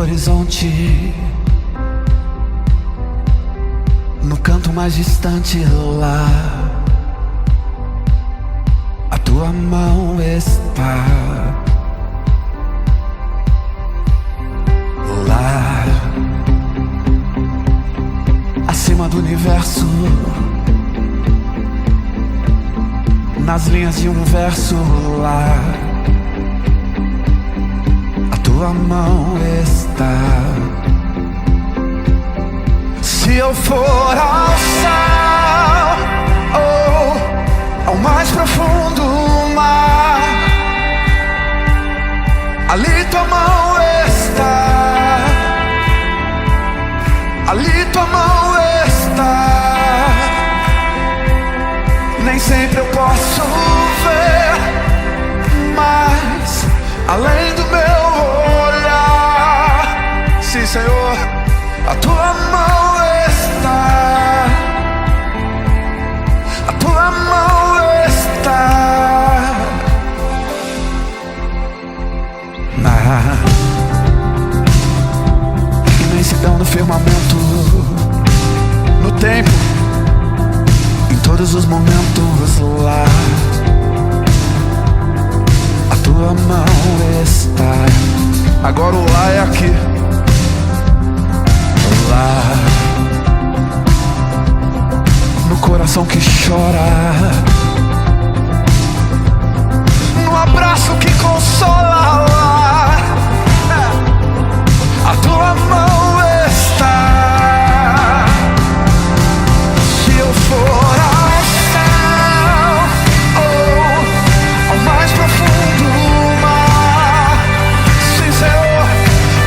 horizonte, no canto mais distante lá, a tua mão está. Lá, acima do universo, nas linhas de um verso lá, a tua mão está. Se eu for ao céu ou ao mais profundo mar, ali tua mão está, ali tua mão está. Nem sempre eu posso ver, mas além do meu olhar, sim, Senhor, a tua mão está, a tua mão está. Na imensidão do firmamento, no tempo, em todos os momentos lá, a tua mão está. Agora o lá é aqui. Lá, no coração que chora, no abraço que consola lá, a tua mão está. Se eu for ao céu ou ao mais profundo mar, sim, Senhor,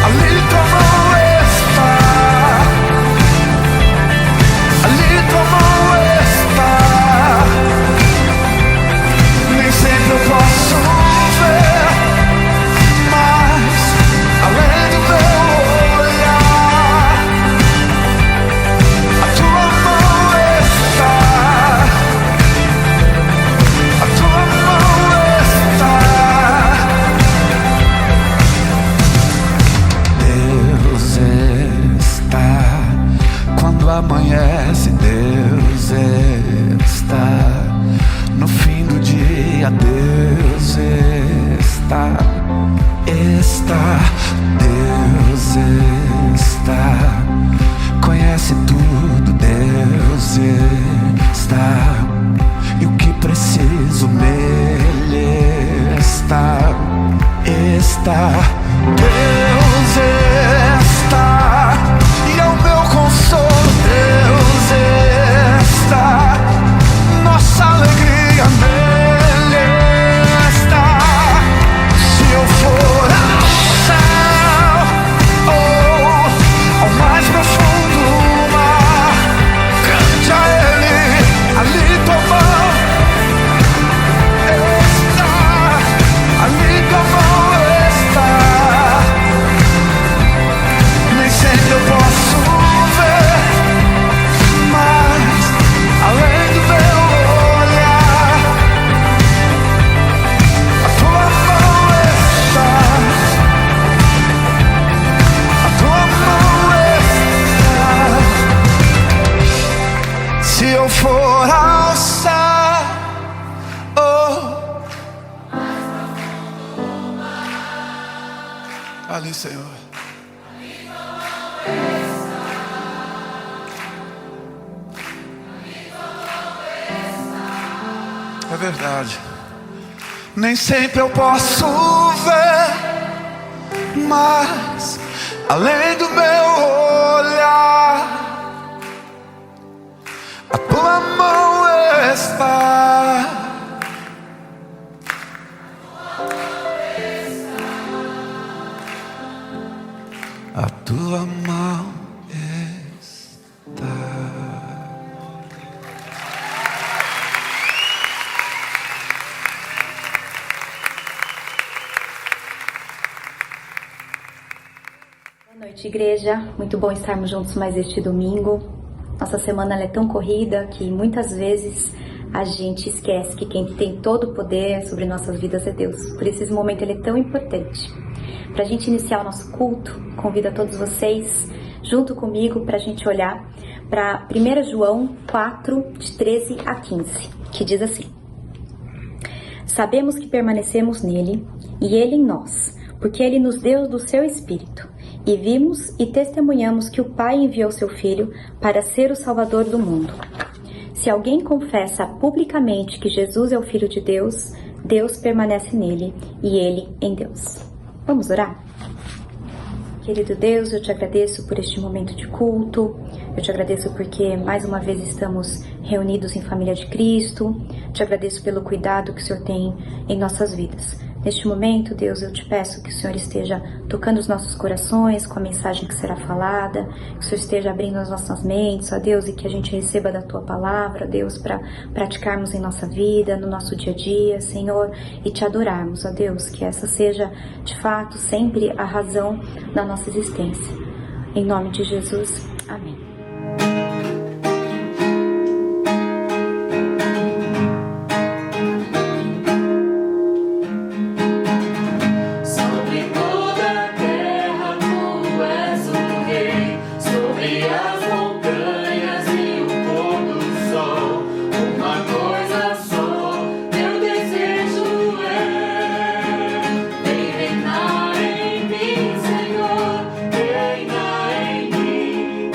ali tua mão está, ali tua mão está. Nem sempre eu posso ver, mas além do meu olhar, a tua mão está, a tua mão está. Deus está quando amanhece, Deus está no fim do dia, Deus está, Deus está, conhece tudo, Deus está, e o que preciso nele está, Deus está, e é o meu consolo, Deus está, nossa alegria nele está. Se eu for ao céu ou ao mais profundo mar, cante a ele, ali tua mão está, ali tua mão está. Nem sempre eu posso ver, mas além do meu olhar, a tua mão está, a tua mão está. Se eu for ao céu, ali, Senhor, é verdade. Nem sempre eu posso ver, mas além do meu olhar, a tua mão está, a tua mão está. Boa noite, igreja. Muito bom estarmos juntos mais este domingo. Nossa semana ela é tão corrida que muitas vezes a gente esquece que quem tem todo o poder sobre nossas vidas é Deus. Por isso esse momento ele é tão importante. Para a gente iniciar o nosso culto, convido a todos vocês, junto comigo, para a gente olhar para 1 João 4, de 13 a 15, que diz assim: Sabemos que permanecemos nele e ele em nós, porque ele nos deu do seu Espírito. E vimos e testemunhamos que o Pai enviou seu Filho para ser o Salvador do mundo. Se alguém confessa publicamente que Jesus é o Filho de Deus, Deus permanece nele e ele em Deus. Vamos orar? Querido Deus, eu te agradeço por este momento de culto, eu te agradeço porque mais uma vez estamos reunidos em família de Cristo, te agradeço pelo cuidado que o Senhor tem em nossas vidas. Neste momento, Deus, eu te peço que o Senhor esteja tocando os nossos corações com a mensagem que será falada, que o Senhor esteja abrindo as nossas mentes, ó Deus, e que a gente receba da Tua palavra, Deus, para praticarmos em nossa vida, no nosso dia a dia, Senhor, e te adorarmos, ó Deus, que essa seja, de fato, sempre a razão da nossa existência. Em nome de Jesus, amém. Senhor, reina em mim.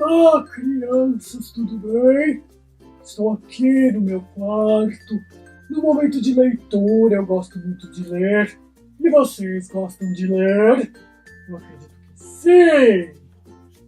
Olá, crianças, tudo bem? Estou aqui no meu quarto. No momento de leitura, eu gosto muito de ler. E vocês gostam de ler? Eu acredito que sim!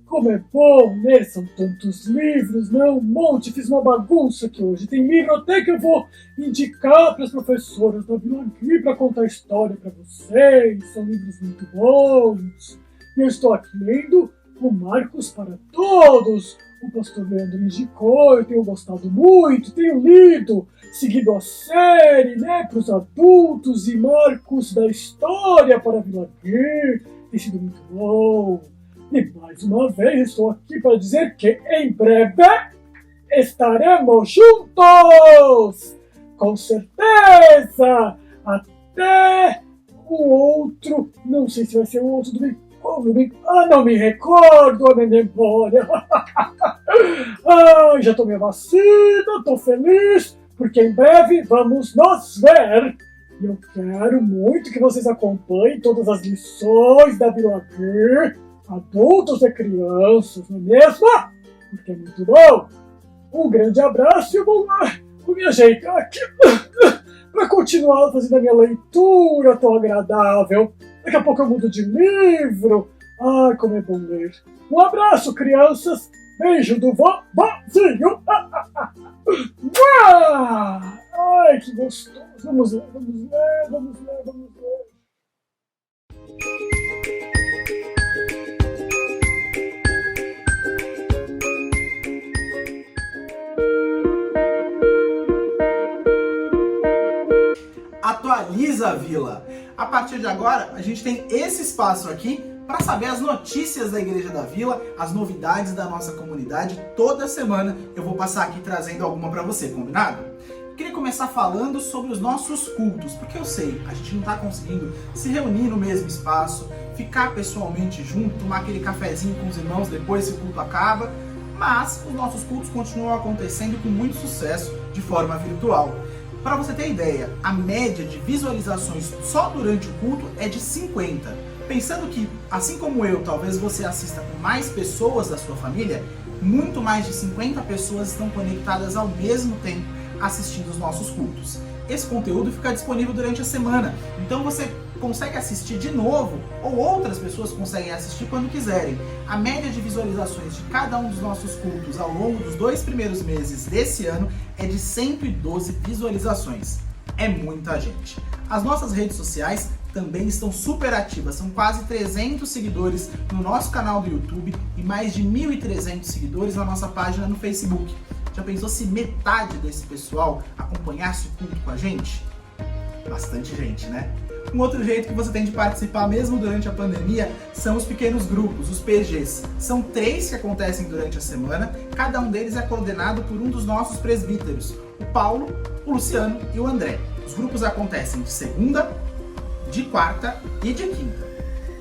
Como é bom ler, são tantos livros, né? Um monte, fiz uma bagunça aqui hoje. Tem livro até que eu vou indicar para as professoras da Vila aqui para contar história para vocês. São livros muito bons. E eu estou aqui lendo o Marcos para Todos. O pastor Leandro indicou, eu tenho gostado muito, tenho lido, seguido a série, né, para os adultos e Marcos da História para a Vila Gui. Tem sido muito bom. E mais uma vez estou aqui para dizer que em breve estaremos juntos! Com certeza! Até o outro, não sei se vai ser o outro domingo. Não me recordo a minha memória. Já tomei a vacina, estou feliz, porque em breve vamos nos ver. E eu quero muito que vocês acompanhem todas as lições da Vila Gui, adultos e crianças, não é mesmo? Porque é muito bom. Um grande abraço e eu vou me ajeitar aqui para continuar fazendo a minha leitura tão agradável. Daqui a pouco eu mudo de livro. Ai, como é bom ler. Um abraço, crianças. Beijo do vózinho. Ai, que gostoso. Vamos ler. Atualiza a Vila. A partir de agora, a gente tem esse espaço aqui para saber as notícias da Igreja da Vila, as novidades da nossa comunidade. Toda semana eu vou passar aqui trazendo alguma para você, combinado? Eu queria começar falando sobre os nossos cultos, porque eu sei, a gente não está conseguindo se reunir no mesmo espaço, ficar pessoalmente junto, tomar aquele cafezinho com os irmãos depois que o culto acaba, mas os nossos cultos continuam acontecendo com muito sucesso de forma virtual. Para você ter ideia, a média de visualizações só durante o culto é de 50. Pensando que, assim como eu, talvez você assista com mais pessoas da sua família, muito mais de 50 pessoas estão conectadas ao mesmo tempo assistindo os nossos cultos. Esse conteúdo fica disponível durante a semana, então você consegue assistir de novo, ou outras pessoas conseguem assistir quando quiserem. A média de visualizações de cada um dos nossos cultos ao longo dos 2 primeiros meses desse ano é de 112 visualizações. É muita gente. As nossas redes sociais também estão super ativas, são quase 300 seguidores no nosso canal do YouTube e mais de 1.300 seguidores na nossa página no Facebook. Já pensou se metade desse pessoal acompanhasse o culto com a gente? Bastante gente, né? Um outro jeito que você tem de participar mesmo durante a pandemia são os pequenos grupos, os PGs. São 3 que acontecem durante a semana, cada um deles é coordenado por um dos nossos presbíteros, o Paulo, o Luciano e o André. Os grupos acontecem de segunda, de quarta e de quinta.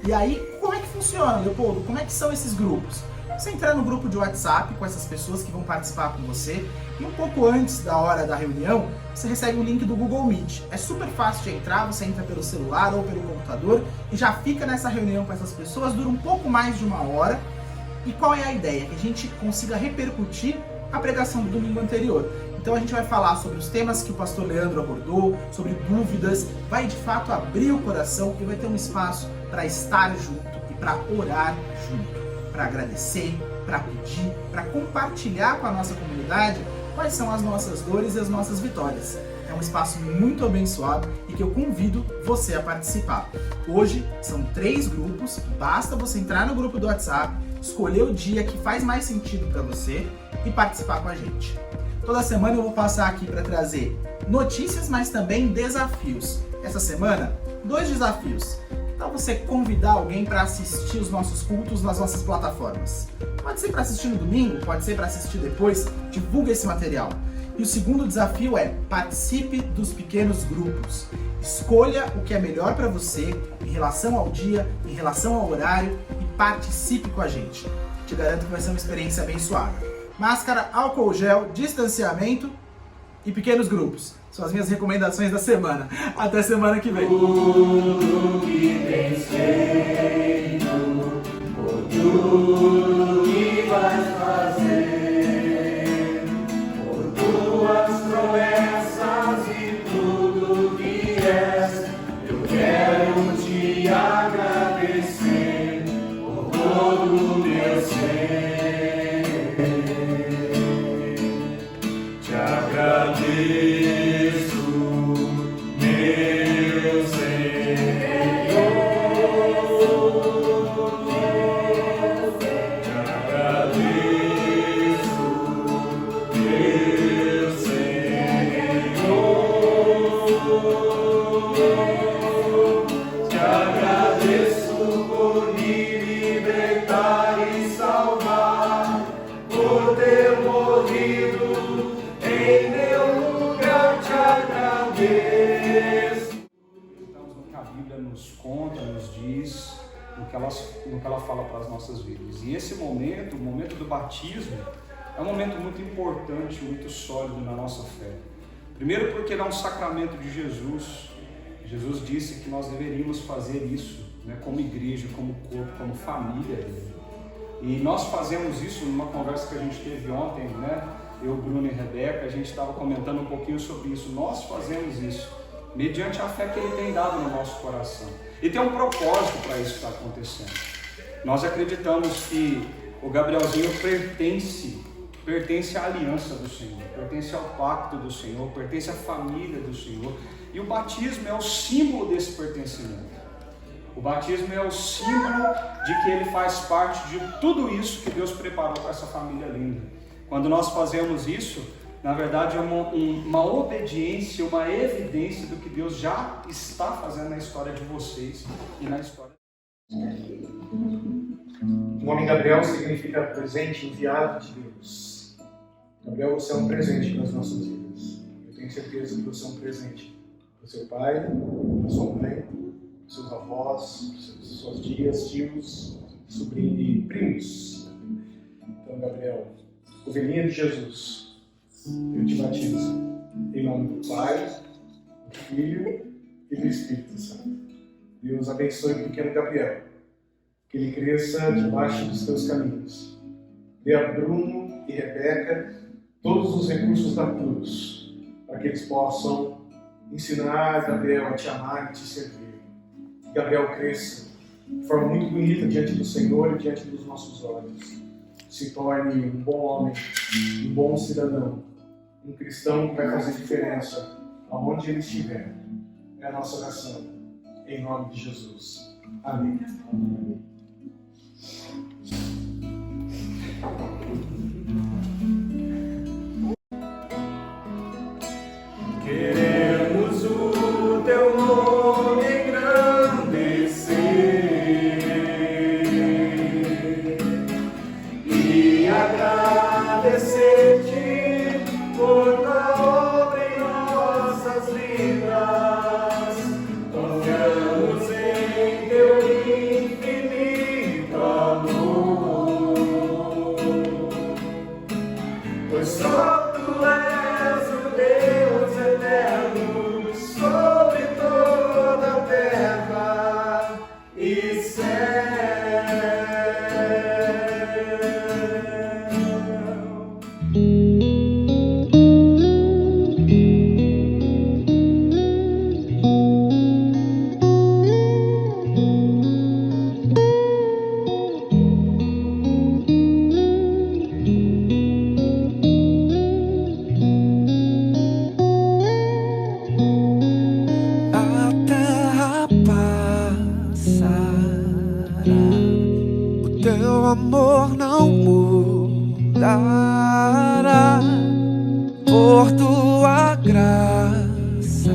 E aí, como é que funciona, Leopoldo? Como é que são esses grupos? Você entrar no grupo de WhatsApp com essas pessoas que vão participar com você e um pouco antes da hora da reunião, você recebe um link do Google Meet. É super fácil de entrar, você entra pelo celular ou pelo computador e já fica nessa reunião com essas pessoas, dura um pouco mais de 1 hora. E qual é a ideia? Que a gente consiga repercutir a pregação do domingo anterior. Então a gente vai falar sobre os temas que o pastor Leandro abordou, sobre dúvidas, vai de fato abrir o coração e vai ter um espaço para estar junto e para orar junto, para agradecer, para pedir, para compartilhar com a nossa comunidade quais são as nossas dores e as nossas vitórias. É um espaço muito abençoado e que eu convido você a participar. Hoje são 3 grupos, basta você entrar no grupo do WhatsApp, escolher o dia que faz mais sentido para você e participar com a gente. Toda semana eu vou passar aqui para trazer notícias, mas também desafios. Essa semana, 2 desafios. Então você convidar alguém para assistir os nossos cultos nas nossas plataformas. Pode ser para assistir no domingo, pode ser para assistir depois, divulga esse material. E o segundo desafio é participe dos pequenos grupos. Escolha o que é melhor para você em relação ao dia, em relação ao horário e participe com a gente. Te garanto que vai ser uma experiência abençoada. Máscara, álcool gel, distanciamento e pequenos grupos. São as minhas recomendações da semana. Até semana que vem. Tudo que tens feito, por tudo que vais fazer. agradeço por me libertar e salvar, por ter morrido em meu lugar, te agradeço. Estamos no que a Bíblia nos conta, nos diz, no que ela fala para as nossas vidas. E esse momento, o momento do batismo, é um momento muito importante, muito sólido na nossa fé. Primeiro porque ele é um sacramento de Jesus. Jesus disse que nós deveríamos fazer isso, né, como igreja, como corpo, como família dele. E nós fazemos isso numa conversa que a gente teve ontem, né? Eu, Bruno e Rebeca, a gente estava comentando um pouquinho sobre isso. Nós fazemos isso mediante a fé que ele tem dado no nosso coração. E tem um propósito para isso que está acontecendo. Nós acreditamos que o Gabrielzinho pertence à aliança do Senhor, pertence ao pacto do Senhor, pertence à família do Senhor. E o batismo é o símbolo desse pertencimento. O batismo é o símbolo de que ele faz parte de tudo isso que Deus preparou para essa família linda. Quando nós fazemos isso, na verdade é uma obediência, uma evidência do que Deus já está fazendo na história de vocês e na história. O nome Gabriel significa presente enviado de Deus. Gabriel, você é um presente nas nossas vidas. Eu tenho certeza que você é um presente para o seu pai, para sua mãe, para seus avós, para suas tias, tios, sobrinhos e primos. Então, Gabriel, ovelhinha de Jesus, eu te batizo em nome do Pai, do Filho e do Espírito Santo. Deus abençoe o pequeno Gabriel, que ele cresça debaixo dos teus caminhos. Dê a Bruno e Rebeca todos os recursos da cruz, para que eles possam ensinar Gabriel a te amar e te servir. Que Gabriel cresça de forma muito bonita diante do Senhor e diante dos nossos olhos. Se torne um bom homem, um bom cidadão, um cristão que vai fazer diferença aonde ele estiver. É a nossa oração, em nome de Jesus. Amém. Queremos o teu nome engrandecer e agradecer-te por tua obra em nossas vidas. Confiamos em teu infinito amor, pois só tu és o Deus eterno sobre toda a terra e céu. A terra passará, o teu amor não mudará. Por tua graça,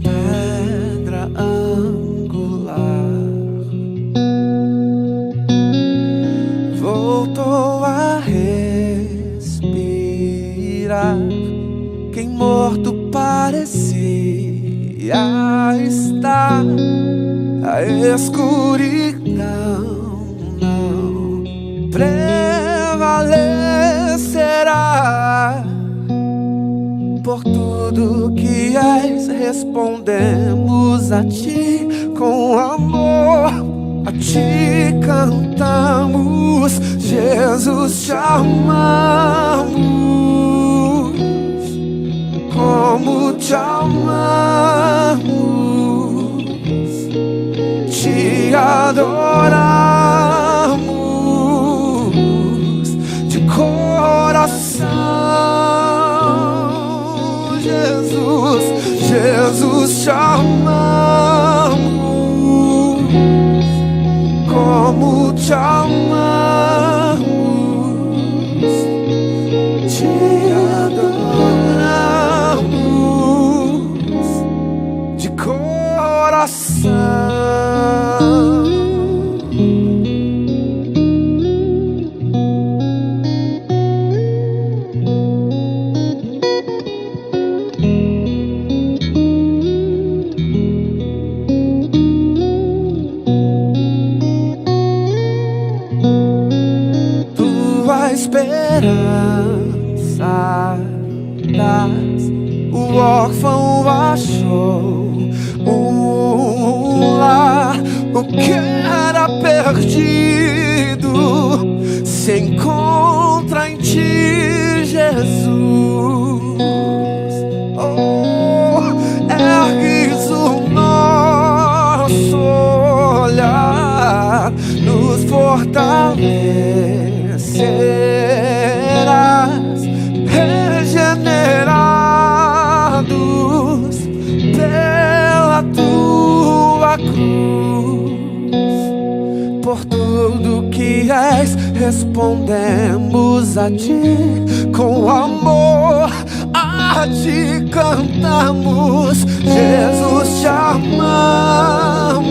pedra angular, voltou a respirar. Quem morto parecia estar, a escuridão não prevalecerá. Por tudo que és, respondemos a ti com amor. A ti cantamos, Jesus, te amamos. Como te amamos, te adoramos de coração. Jesus, Jesus, te amamos. Como te amamos, te adoramos de coração. esperanças. O órfão achou um lar, o que era perdido se encontra em ti, Jesus. Oh, ergues o nosso olhar, nos fortalecerás, regenerados pela tua cruz. Por tudo que és, respondemos a ti com amor. A ti cantamos, Jesus, te amamos.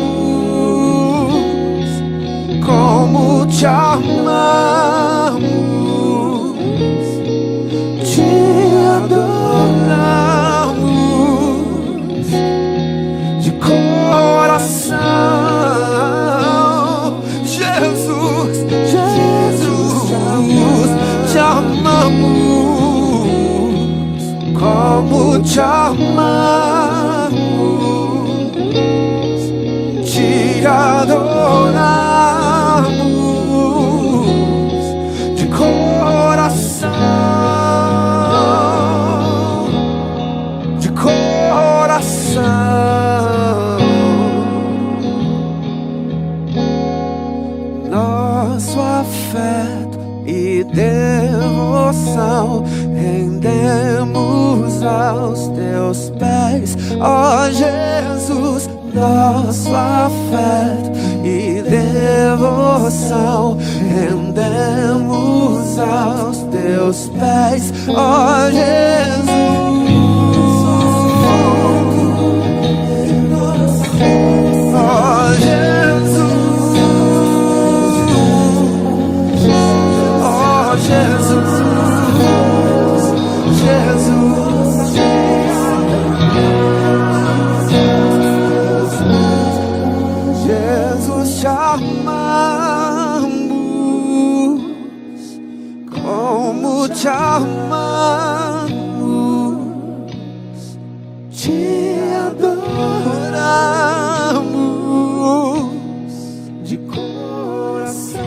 Como te amamos, te adoramos de coração. Jesus, Jesus, te amamos. Como te amamos, te adoramos de coração, de coração. Nosso afeto e devoção rendemos aos teus pés, ó Jesus. Nosso afeto e devoção rendemos aos teus pés, ó Jesus. Ó Jesus, ó Jesus, Jesus, Jesus, te amamos, como te amamos, te adoramos de coração,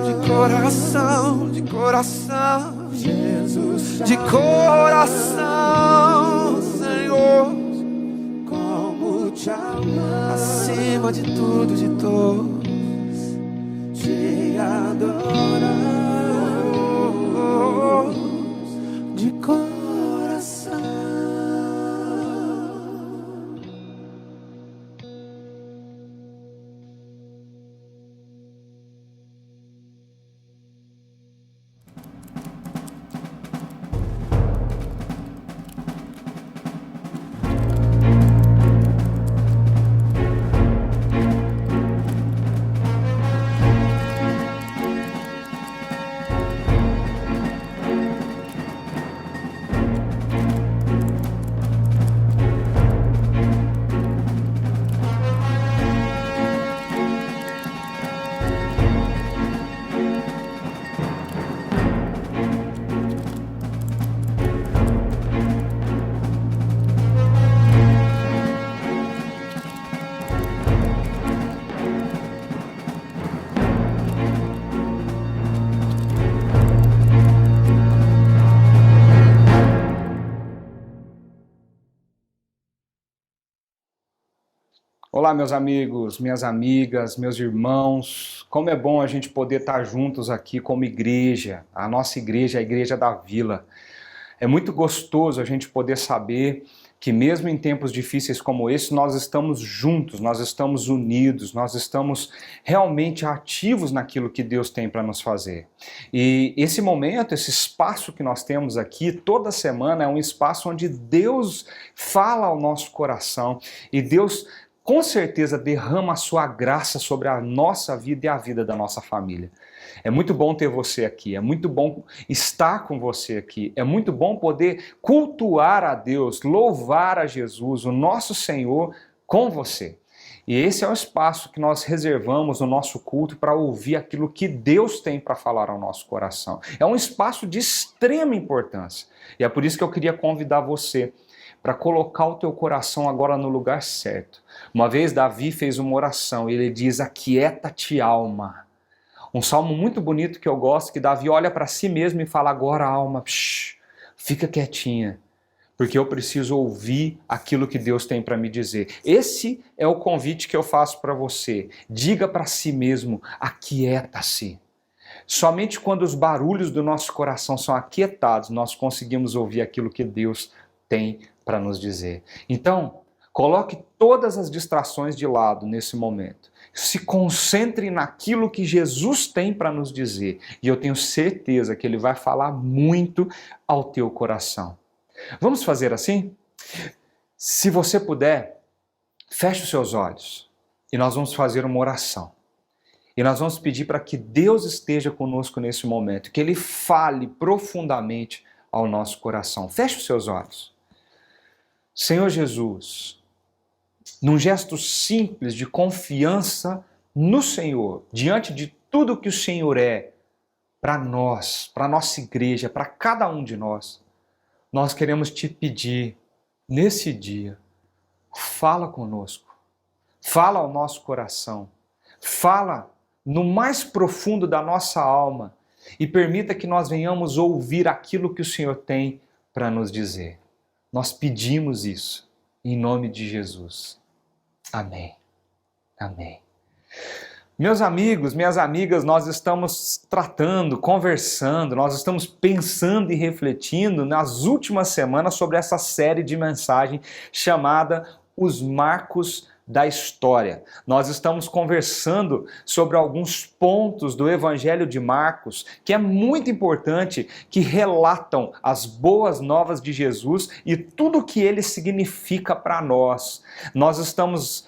de coração, de coração, Jesus, de coração, Senhor. Como te amar, acima de tudo, de todos, te adoramos de coração. Olá, meus amigos, minhas amigas, meus irmãos. Como é bom a gente poder estar juntos aqui como igreja, a nossa igreja, a Igreja da Vila. É muito gostoso a gente poder saber que mesmo em tempos difíceis como esse, nós estamos juntos, nós estamos unidos, nós estamos realmente ativos naquilo que Deus tem para nos fazer. E esse momento, esse espaço que nós temos aqui, toda semana, é um espaço onde Deus fala ao nosso coração e Deus com certeza derrama a sua graça sobre a nossa vida e a vida da nossa família. É muito bom ter você aqui, é muito bom estar com você aqui, é muito bom poder cultuar a Deus, louvar a Jesus, o nosso Senhor, com você. E esse é o espaço que nós reservamos no nosso culto para ouvir aquilo que Deus tem para falar ao nosso coração. É um espaço de extrema importância. E é por isso que eu queria convidar você para colocar o teu coração agora no lugar certo. Uma vez Davi fez uma oração e ele diz: aquieta-te, alma. Um salmo muito bonito que eu gosto, que Davi olha para si mesmo e fala: agora, alma, fica quietinha, porque eu preciso ouvir aquilo que Deus tem para me dizer. Esse é o convite que eu faço para você. Diga para si mesmo: aquieta-se. Somente quando os barulhos do nosso coração são aquietados, nós conseguimos ouvir aquilo que Deus tem para nos dizer. Então, coloque todas as distrações de lado nesse momento. Se concentre naquilo que Jesus tem para nos dizer. E eu tenho certeza que Ele vai falar muito ao teu coração. Vamos fazer assim? Se você puder, feche os seus olhos e nós vamos fazer uma oração. E nós vamos pedir para que Deus esteja conosco nesse momento, que Ele fale profundamente ao nosso coração. Feche os seus olhos. Senhor Jesus, num gesto simples de confiança no Senhor, diante de tudo que o Senhor é para nós, para a nossa igreja, para cada um de nós, nós queremos te pedir, nesse dia, fala conosco, fala ao nosso coração, fala no mais profundo da nossa alma e permita que nós venhamos ouvir aquilo que o Senhor tem para nos dizer. Nós pedimos isso em nome de Jesus. Amém. Amém. Meus amigos, minhas amigas, nós estamos tratando, conversando, nós estamos pensando e refletindo nas últimas semanas sobre essa série de mensagem chamada Os Marcos da História. Nós estamos conversando sobre alguns pontos do Evangelho de Marcos que é muito importante, que relatam as boas novas de Jesus e tudo o que ele significa para nós. Nós estamos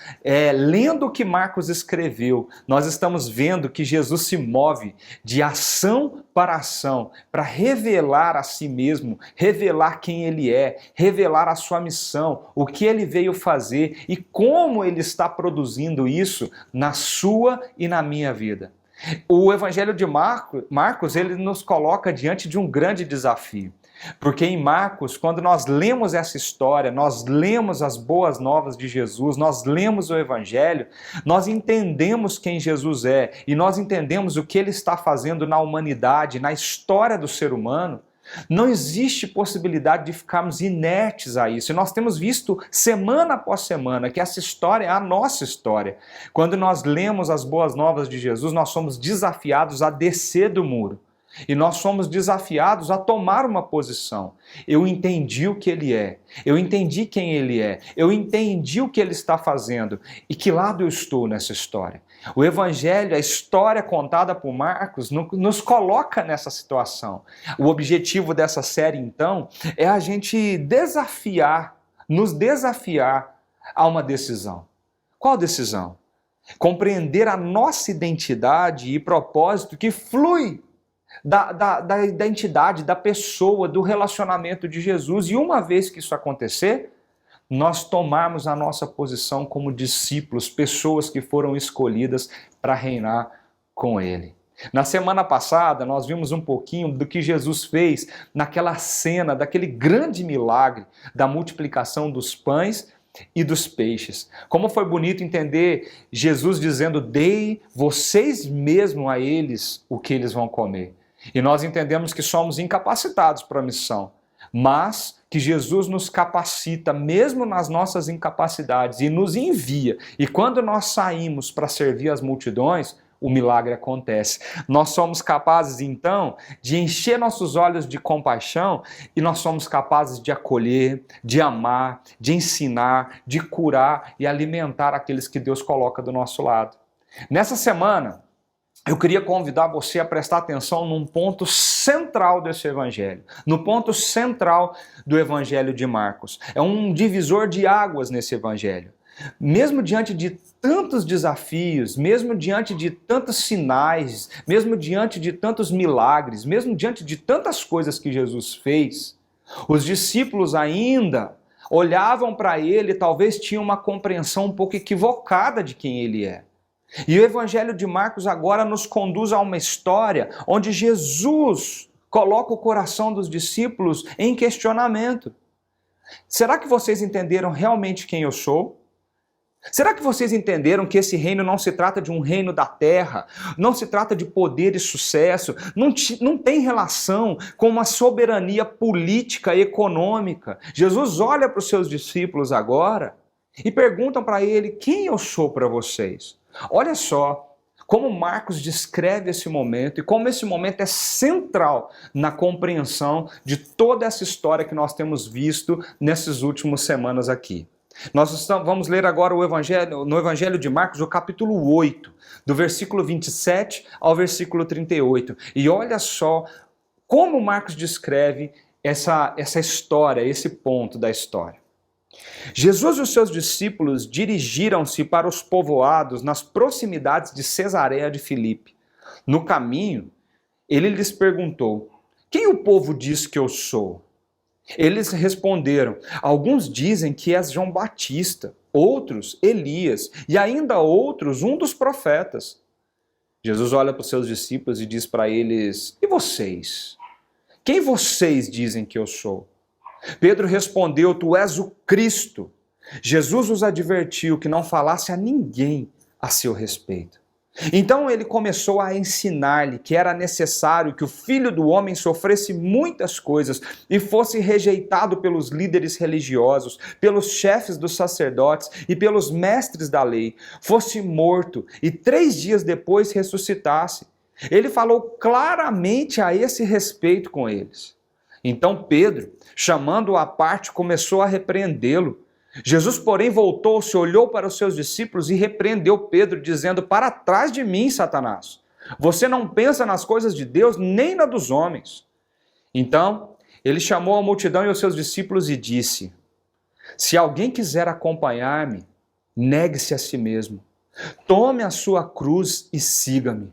lendo o que Marcos escreveu, nós estamos vendo que Jesus se move de ação para ação, para revelar a si mesmo, revelar quem ele é, revelar a sua missão, o que ele veio fazer e como ele está produzindo isso na sua e na minha vida. O Evangelho de Marcos, ele nos coloca diante de um grande desafio. Porque em Marcos, quando nós lemos essa história, nós lemos as boas novas de Jesus, nós lemos o Evangelho, nós entendemos quem Jesus é e nós entendemos o que ele está fazendo na humanidade, na história do ser humano. Não existe possibilidade de ficarmos inertes a isso. E nós temos visto semana após semana que essa história é a nossa história. Quando nós lemos as boas novas de Jesus, nós somos desafiados a descer do muro. E nós somos desafiados a tomar uma posição. Eu entendi o que ele é, eu entendi quem ele é, eu entendi o que ele está fazendo e que lado eu estou nessa história. O Evangelho, a história contada por Marcos, nos coloca nessa situação. O objetivo dessa série, então, é a gente nos desafiar a uma decisão. Qual decisão? Compreender a nossa identidade e propósito que flui da identidade, da pessoa, do relacionamento de Jesus. E uma vez que isso acontecer, nós tomarmos a nossa posição como discípulos, pessoas que foram escolhidas para reinar com Ele. Na semana passada, nós vimos um pouquinho do que Jesus fez naquela cena, daquele grande milagre da multiplicação dos pães e dos peixes. Como foi bonito entender Jesus dizendo: dei vocês mesmo a eles o que eles vão comer. E nós entendemos que somos incapacitados para a missão, mas que Jesus nos capacita mesmo nas nossas incapacidades e nos envia. E quando nós saímos para servir as multidões, o milagre acontece. Nós somos capazes, então, de encher nossos olhos de compaixão e nós somos capazes de acolher, de amar, de ensinar, de curar e alimentar aqueles que Deus coloca do nosso lado. Nessa semana, eu queria convidar você a prestar atenção num ponto central desse evangelho, no ponto central do Evangelho de Marcos. É um divisor de águas nesse evangelho. Mesmo diante de tantos desafios, mesmo diante de tantos sinais, mesmo diante de tantos milagres, mesmo diante de tantas coisas que Jesus fez, os discípulos ainda olhavam para ele e talvez tinham uma compreensão um pouco equivocada de quem ele é. E o Evangelho de Marcos agora nos conduz a uma história onde Jesus coloca o coração dos discípulos em questionamento. Será que vocês entenderam realmente quem eu sou? Será que vocês entenderam que esse reino não se trata de um reino da terra, não se trata de poder e sucesso, não tem relação com uma soberania política e econômica? Jesus olha para os seus discípulos agora e perguntam para ele: quem eu sou para vocês? Olha só como Marcos descreve esse momento e como esse momento é central na compreensão de toda essa história que nós temos visto nessas últimas semanas aqui. Nós vamos ler agora no Evangelho de Marcos, o capítulo 8, do versículo 27 ao versículo 38. E olha só como Marcos descreve essa história, esse ponto da história. Jesus e os seus discípulos dirigiram-se para os povoados nas proximidades de Cesareia de Filipe. No caminho, ele lhes perguntou: quem o povo diz que eu sou? Eles responderam: alguns dizem que és João Batista, outros Elias, e ainda outros um dos profetas. Jesus olha para os seus discípulos e diz para eles: e vocês? Quem vocês dizem que eu sou? Pedro respondeu: tu és o Cristo. Jesus os advertiu que não falasse a ninguém a seu respeito. Então ele começou a ensinar-lhe que era necessário que o Filho do Homem sofresse muitas coisas e fosse rejeitado pelos líderes religiosos, pelos chefes dos sacerdotes e pelos mestres da lei, fosse morto e 3 dias depois ressuscitasse. Ele falou claramente a esse respeito com eles. Então Pedro, chamando-o à parte, começou a repreendê-lo. Jesus, porém, voltou-se, olhou para os seus discípulos e repreendeu Pedro, dizendo: para trás de mim, Satanás. Você não pensa nas coisas de Deus, nem na dos homens. Então, ele chamou a multidão e os seus discípulos e disse: se alguém quiser acompanhar-me, negue-se a si mesmo. Tome a sua cruz e siga-me.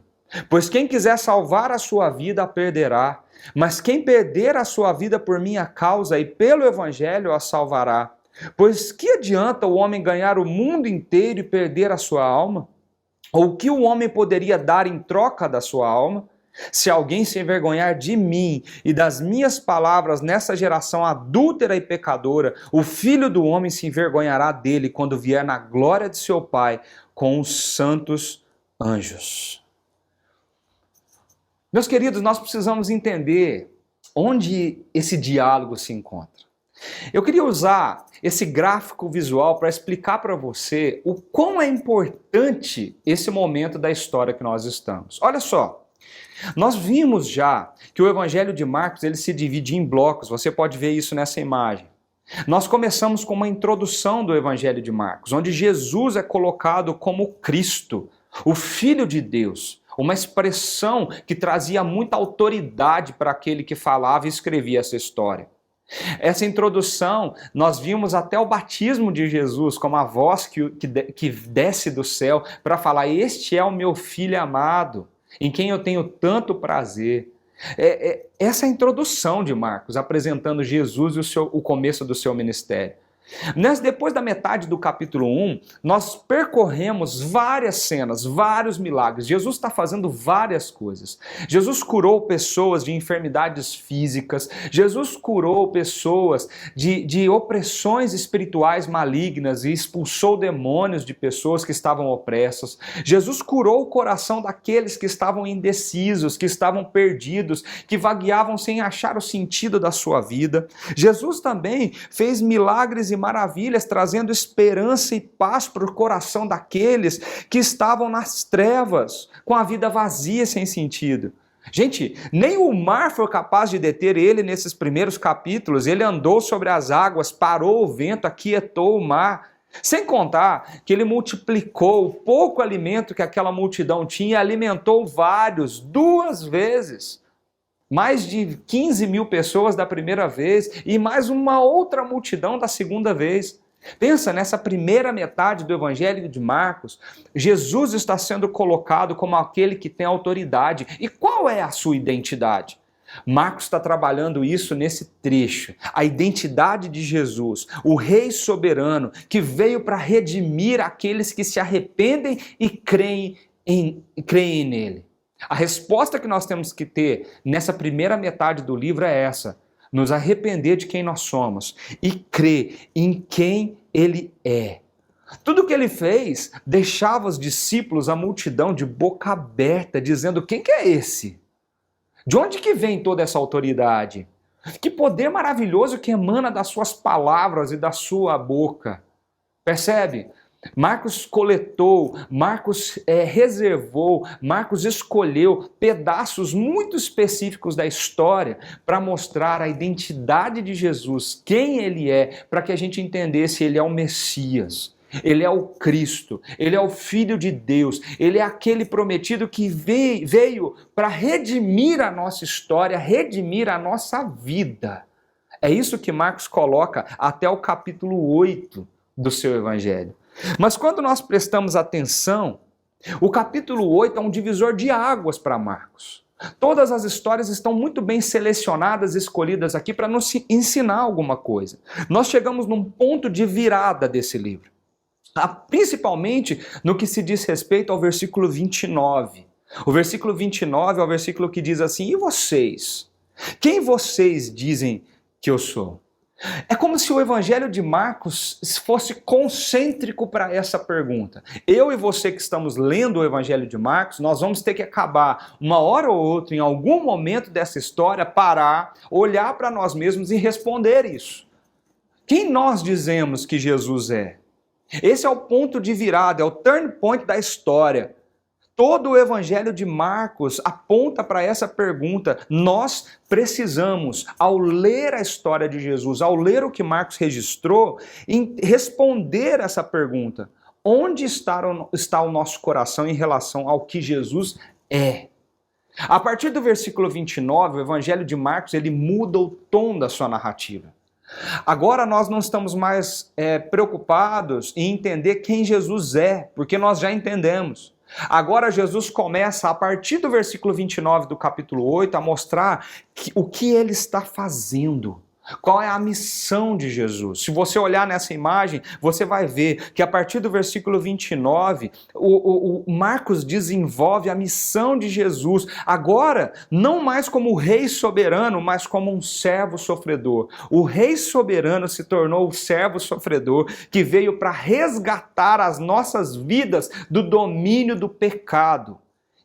Pois quem quiser salvar a sua vida, a perderá. Mas quem perder a sua vida por minha causa e pelo Evangelho, a salvará. Pois que adianta o homem ganhar o mundo inteiro e perder a sua alma? Ou o que o homem poderia dar em troca da sua alma? Se alguém se envergonhar de mim e das minhas palavras nessa geração adúltera e pecadora, o Filho do Homem se envergonhará dele quando vier na glória de seu Pai com os santos anjos. Meus queridos, nós precisamos entender onde esse diálogo se encontra. Eu queria usar esse gráfico visual para explicar para você o quão é importante esse momento da história que nós estamos. Olha só, nós vimos já que o Evangelho de Marcos ele se divide em blocos, você pode ver isso nessa imagem. Nós começamos com uma introdução do Evangelho de Marcos, onde Jesus é colocado como Cristo, o Filho de Deus, uma expressão que trazia muita autoridade para aquele que falava e escrevia essa história. Essa introdução, nós vimos até o batismo de Jesus, como a voz que desce do céu para falar: este é o meu Filho amado, em quem eu tenho tanto prazer. Essa é a introdução de Marcos, apresentando Jesus e o começo do seu ministério. Depois da metade do capítulo 1, nós percorremos várias cenas, vários milagres. Jesus está fazendo várias coisas. Jesus curou pessoas de enfermidades físicas, Jesus curou pessoas de opressões espirituais malignas e expulsou demônios de pessoas que estavam opressas. Jesus curou o coração daqueles que estavam indecisos, que estavam perdidos, que vagueavam sem achar o sentido da sua vida. Jesus também fez milagres e maravilhas, trazendo esperança e paz para o coração daqueles que estavam nas trevas, com a vida vazia sem sentido. Gente, nem o mar foi capaz de deter ele nesses primeiros capítulos. Ele andou sobre as águas, parou o vento, aquietou o mar. Sem contar que ele multiplicou o pouco alimento que aquela multidão tinha e alimentou vários, 2 vezes. Mais de 15 mil pessoas da primeira vez e mais uma outra multidão da segunda vez. Pensa, nessa primeira metade do Evangelho de Marcos, Jesus está sendo colocado como aquele que tem autoridade. E qual é a sua identidade? Marcos está trabalhando isso nesse trecho, a identidade de Jesus, o Rei soberano que veio para redimir aqueles que se arrependem e creem nele. A resposta que nós temos que ter nessa primeira metade do livro é essa: nos arrepender de quem nós somos e crer em quem ele é. Tudo que ele fez deixava os discípulos, a multidão, de boca aberta, dizendo: quem que é esse? De onde que vem toda essa autoridade? Que poder maravilhoso que emana das suas palavras e da sua boca. Percebe? Marcos coletou, Marcos reservou, Marcos escolheu pedaços muito específicos da história para mostrar a identidade de Jesus, quem ele é, para que a gente entendesse ele é o Messias. Ele é o Cristo, ele é o Filho de Deus, ele é aquele prometido que veio para redimir a nossa história, redimir a nossa vida. É isso que Marcos coloca até o capítulo 8 do seu evangelho. Mas quando nós prestamos atenção, o capítulo 8 é um divisor de águas para Marcos. Todas as histórias estão muito bem selecionadas e escolhidas aqui para nos ensinar alguma coisa. Nós chegamos num ponto de virada desse livro. Principalmente no que se diz respeito ao versículo 29. O versículo 29 é o versículo que diz assim: e vocês? Quem vocês dizem que eu sou? É como se o evangelho de Marcos fosse concêntrico para essa pergunta. Eu e você que estamos lendo o evangelho de Marcos, nós vamos ter que acabar uma hora ou outra, em algum momento dessa história, parar, olhar para nós mesmos e responder isso. Quem nós dizemos que Jesus é? Esse é o ponto de virada, é o turn point da história. Todo o evangelho de Marcos aponta para essa pergunta. Nós precisamos, ao ler a história de Jesus, ao ler o que Marcos registrou, responder essa pergunta. Onde está o nosso coração em relação ao que Jesus é? A partir do versículo 29, o evangelho de Marcos ele muda o tom da sua narrativa. Agora nós não estamos mais preocupados em entender quem Jesus é, porque nós já entendemos. Agora Jesus começa, a partir do versículo 29 do capítulo 8, a mostrar o que ele está fazendo. Qual é a missão de Jesus? Se você olhar nessa imagem, você vai ver que a partir do versículo 29, o Marcos desenvolve a missão de Jesus, agora não mais como o rei soberano, mas como um servo sofredor. O rei soberano se tornou o servo sofredor que veio para resgatar as nossas vidas do domínio do pecado.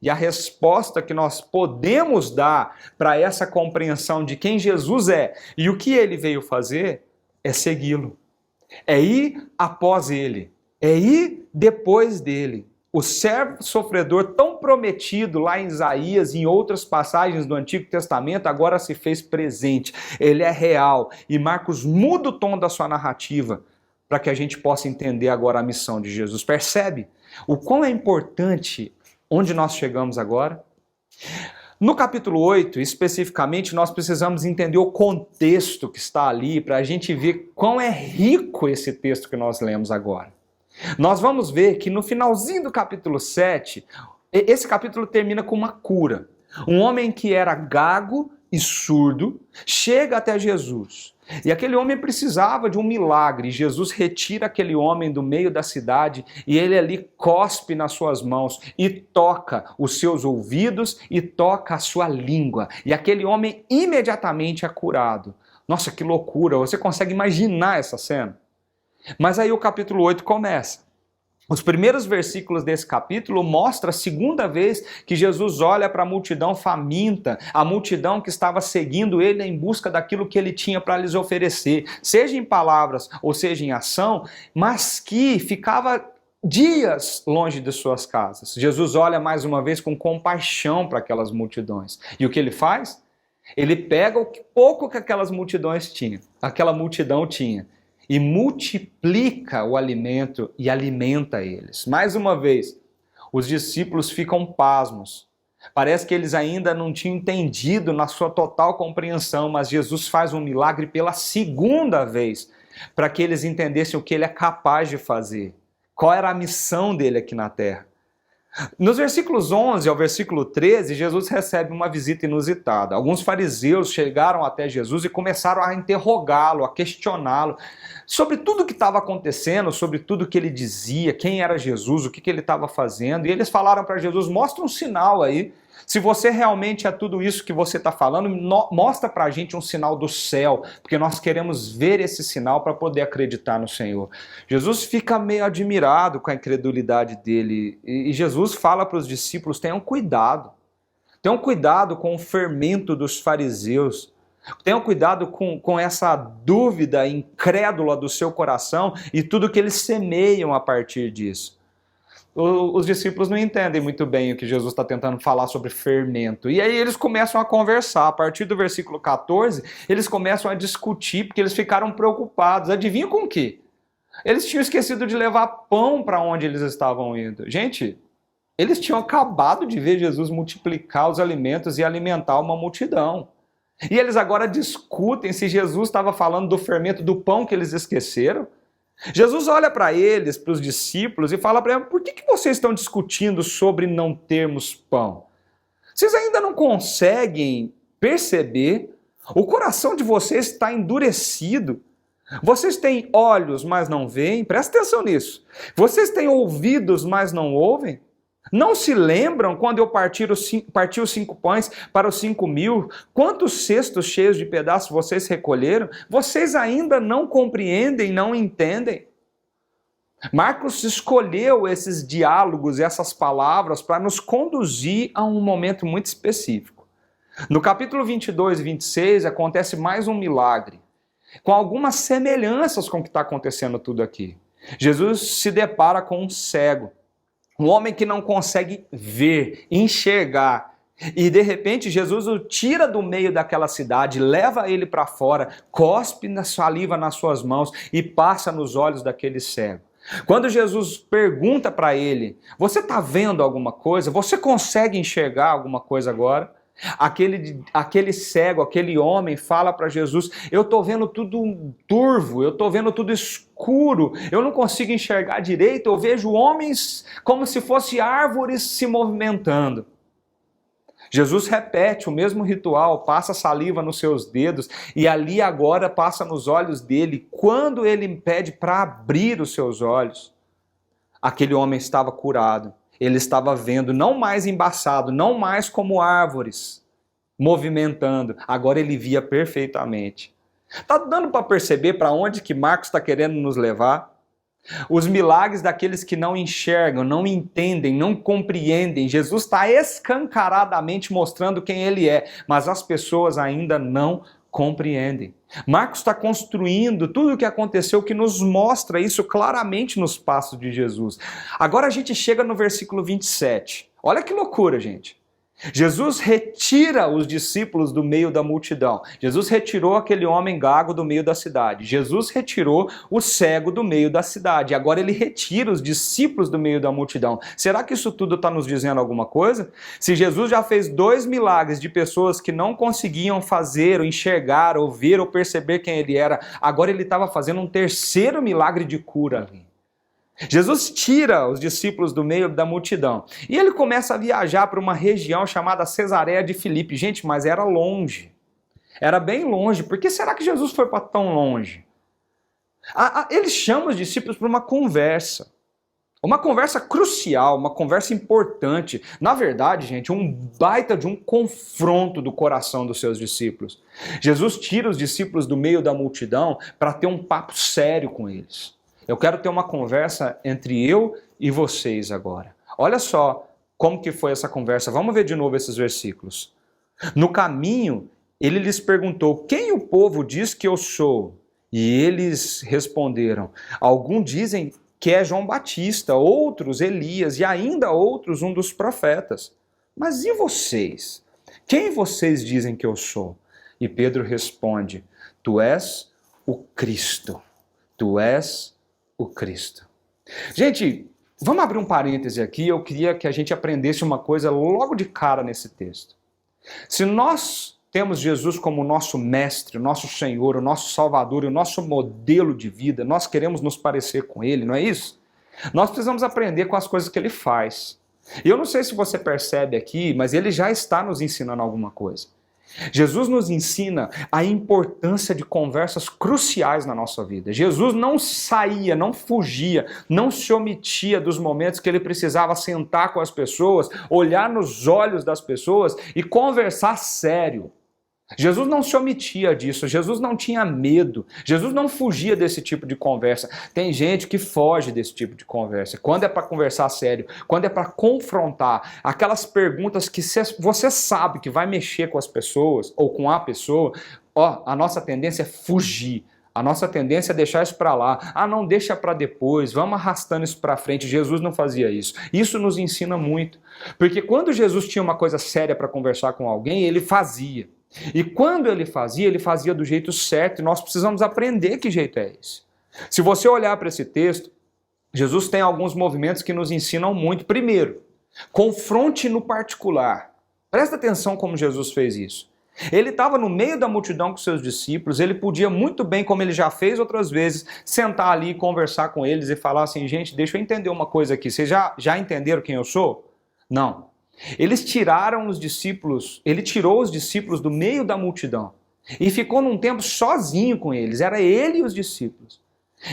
E a resposta que nós podemos dar para essa compreensão de quem Jesus é e o que ele veio fazer é segui-lo. É ir após ele. É ir depois dele. O servo sofredor tão prometido lá em Isaías e em outras passagens do Antigo Testamento agora se fez presente. Ele é real. E Marcos muda o tom da sua narrativa para que a gente possa entender agora a missão de Jesus. Percebe o quão é importante onde nós chegamos agora? No capítulo 8, especificamente, nós precisamos entender o contexto que está ali para a gente ver quão é rico esse texto que nós lemos agora. Nós vamos ver que no finalzinho do capítulo 7, esse capítulo termina com uma cura. Um homem que era gago e surdo chega até Jesus. E aquele homem precisava de um milagre. Jesus retira aquele homem do meio da cidade e ele ali cospe nas suas mãos e toca os seus ouvidos e toca a sua língua. E aquele homem imediatamente é curado. Nossa, que loucura! Você consegue imaginar essa cena? Mas aí o capítulo 8 começa. Os primeiros versículos desse capítulo mostram a segunda vez que Jesus olha para a multidão faminta, a multidão que estava seguindo ele em busca daquilo que ele tinha para lhes oferecer, seja em palavras ou seja em ação, mas que ficava dias longe de suas casas. Jesus olha mais uma vez com compaixão para aquelas multidões. E o que ele faz? Ele pega o pouco que aquela multidão tinha, e multiplica o alimento e alimenta eles. Mais uma vez, os discípulos ficam pasmos. Parece que eles ainda não tinham entendido na sua total compreensão, mas Jesus faz um milagre pela segunda vez, para que eles entendessem o que ele é capaz de fazer. Qual era a missão dele aqui na terra? Nos versículos 11 ao versículo 13, Jesus recebe uma visita inusitada. Alguns fariseus chegaram até Jesus e começaram a interrogá-lo, a questioná-lo sobre tudo o que estava acontecendo, sobre tudo que ele dizia, quem era Jesus, o que ele estava fazendo. E eles falaram para Jesus: mostra um sinal aí. Se você realmente é tudo isso que você está falando, mostra para a gente um sinal do céu, porque nós queremos ver esse sinal para poder acreditar no Senhor. Jesus fica meio admirado com a incredulidade dele, e Jesus fala para os discípulos: tenham cuidado com o fermento dos fariseus, tenham cuidado com essa dúvida incrédula do seu coração e tudo que eles semeiam a partir disso. Os discípulos não entendem muito bem o que Jesus está tentando falar sobre fermento. E aí eles começam a conversar. A partir do versículo 14, eles começam a discutir, porque eles ficaram preocupados. Adivinha com o quê? Eles tinham esquecido de levar pão para onde eles estavam indo. Gente, eles tinham acabado de ver Jesus multiplicar os alimentos e alimentar uma multidão. E eles agora discutem se Jesus estava falando do fermento do pão que eles esqueceram. Jesus olha para eles, para os discípulos, e fala para eles: por que vocês estão discutindo sobre não termos pão? Vocês ainda não conseguem perceber? O coração de vocês está endurecido. Vocês têm olhos, mas não veem. Presta atenção nisso. Vocês têm ouvidos, mas não ouvem. Não se lembram quando eu parti os 5 pães para os 5.000? Quantos cestos cheios de pedaços vocês recolheram? Vocês ainda não compreendem, não entendem? Marcos escolheu esses diálogos, essas palavras, para nos conduzir a um momento muito específico. No capítulo 22 e 26 acontece mais um milagre, com algumas semelhanças com o que está acontecendo tudo aqui. Jesus se depara com um cego. Um homem que não consegue ver, enxergar. E de repente Jesus o tira do meio daquela cidade, leva ele para fora, cospe na saliva nas suas mãos e passa nos olhos daquele cego. Quando Jesus pergunta para ele: você está vendo alguma coisa? Você consegue enxergar alguma coisa agora? Aquele cego, aquele homem fala para Jesus: eu estou vendo tudo turvo, eu estou vendo tudo escuro, eu não consigo enxergar direito, eu vejo homens como se fossem árvores se movimentando. Jesus repete o mesmo ritual, passa saliva nos seus dedos e ali agora passa nos olhos dele. Quando ele pede para abrir os seus olhos, aquele homem estava curado. Ele estava vendo, não mais embaçado, não mais como árvores movimentando. Agora ele via perfeitamente. Está dando para perceber para onde que Marcos está querendo nos levar? Os milagres daqueles que não enxergam, não entendem, não compreendem. Jesus está escancaradamente mostrando quem ele é, mas as pessoas ainda não compreendem. Marcos está construindo tudo o que aconteceu, que nos mostra isso claramente nos passos de Jesus. Agora a gente chega no versículo 27. Olha que loucura, gente. Jesus retira os discípulos do meio da multidão. Jesus retirou aquele homem gago do meio da cidade. Jesus retirou o cego do meio da cidade. Agora ele retira os discípulos do meio da multidão. Será que isso tudo está nos dizendo alguma coisa? Se Jesus já fez 2 milagres de pessoas que não conseguiam fazer, ou enxergar, ou ver, ou perceber quem ele era, agora ele estava fazendo um 3º milagre de cura. Jesus tira os discípulos do meio da multidão e ele começa a viajar para uma região chamada Cesareia de Filipe. Gente, mas era longe, era bem longe. Por que será que Jesus foi para tão longe? Ele chama os discípulos para uma conversa crucial, uma conversa importante. Na verdade, gente, um baita de um confronto do coração dos seus discípulos. Jesus tira os discípulos do meio da multidão para ter um papo sério com eles. Eu quero ter uma conversa entre eu e vocês agora. Olha só como que foi essa conversa. Vamos ver de novo esses versículos. No caminho, ele lhes perguntou: quem o povo diz que eu sou? E eles responderam: alguns dizem que é João Batista, outros Elias e ainda outros um dos profetas. Mas e vocês? Quem vocês dizem que eu sou? E Pedro responde: tu és o Cristo. Tu és o Cristo. Gente, vamos abrir um parêntese aqui. Eu queria que a gente aprendesse uma coisa logo de cara nesse texto. Se nós temos Jesus como o nosso mestre, o nosso Senhor, o nosso Salvador, o nosso modelo de vida, nós queremos nos parecer com Ele, não é isso? Nós precisamos aprender com as coisas que Ele faz. E eu não sei se você percebe aqui, mas ele já está nos ensinando alguma coisa. Jesus nos ensina a importância de conversas cruciais na nossa vida. Jesus não saía, não fugia, não se omitia dos momentos que ele precisava sentar com as pessoas, olhar nos olhos das pessoas e conversar sério. Jesus não se omitia disso, Jesus não tinha medo, Jesus não fugia desse tipo de conversa. Tem gente que foge desse tipo de conversa. Quando é para conversar sério, quando é para confrontar, aquelas perguntas que você sabe que vai mexer com as pessoas ou com a pessoa, a nossa tendência é fugir. A nossa tendência é deixar isso para lá. Não deixa para depois, vamos arrastando isso para frente. Jesus não fazia isso. Isso nos ensina muito. Porque quando Jesus tinha uma coisa séria para conversar com alguém, ele fazia. E quando ele fazia do jeito certo, e nós precisamos aprender que jeito é esse. Se você olhar para esse texto, Jesus tem alguns movimentos que nos ensinam muito. Primeiro, confronte no particular. Presta atenção como Jesus fez isso. Ele estava no meio da multidão com seus discípulos, ele podia muito bem, como ele já fez outras vezes, sentar ali e conversar com eles e falar assim, gente, deixa eu entender uma coisa aqui, vocês já entenderam quem eu sou? Não. Ele tirou os discípulos do meio da multidão e ficou num tempo sozinho com eles, era ele e os discípulos.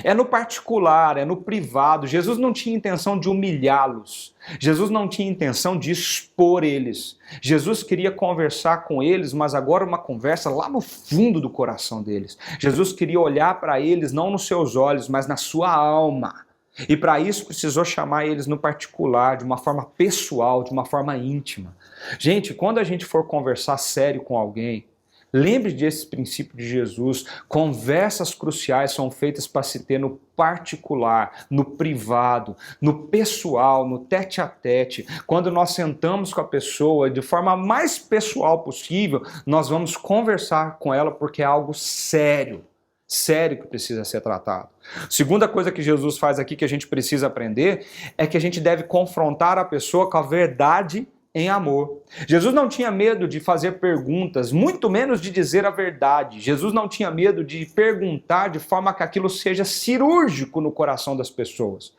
É no particular, é no privado. Jesus não tinha intenção de humilhá-los. Jesus não tinha intenção de expor eles. Jesus queria conversar com eles, mas agora uma conversa lá no fundo do coração deles. Jesus queria olhar para eles não nos seus olhos, mas na sua alma. E para isso precisou chamar eles no particular, de uma forma pessoal, de uma forma íntima. Gente, quando a gente for conversar sério com alguém, lembre desse princípio de Jesus. Conversas cruciais são feitas para se ter no particular, no privado, no pessoal, no tete-a-tete. Quando nós sentamos com a pessoa de forma mais pessoal possível, nós vamos conversar com ela porque é algo sério. Sério que precisa ser tratado. Segunda coisa que Jesus faz aqui que a gente precisa aprender é que a gente deve confrontar a pessoa com a verdade em amor. Jesus não tinha medo de fazer perguntas, muito menos de dizer a verdade. Jesus não tinha medo de perguntar de forma que aquilo seja cirúrgico no coração das pessoas.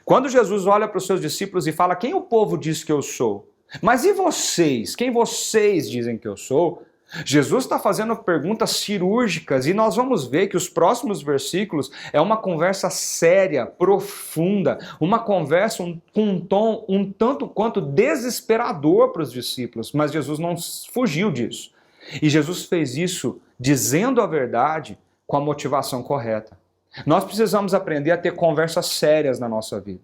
Quando Jesus olha para os seus discípulos e fala, quem o povo diz que eu sou? Mas e vocês? Quem vocês dizem que eu sou? Jesus está fazendo perguntas cirúrgicas e nós vamos ver que os próximos versículos é uma conversa séria, profunda, uma conversa com um tom um tanto quanto desesperador para os discípulos, mas Jesus não fugiu disso. E Jesus fez isso dizendo a verdade com a motivação correta. Nós precisamos aprender a ter conversas sérias na nossa vida,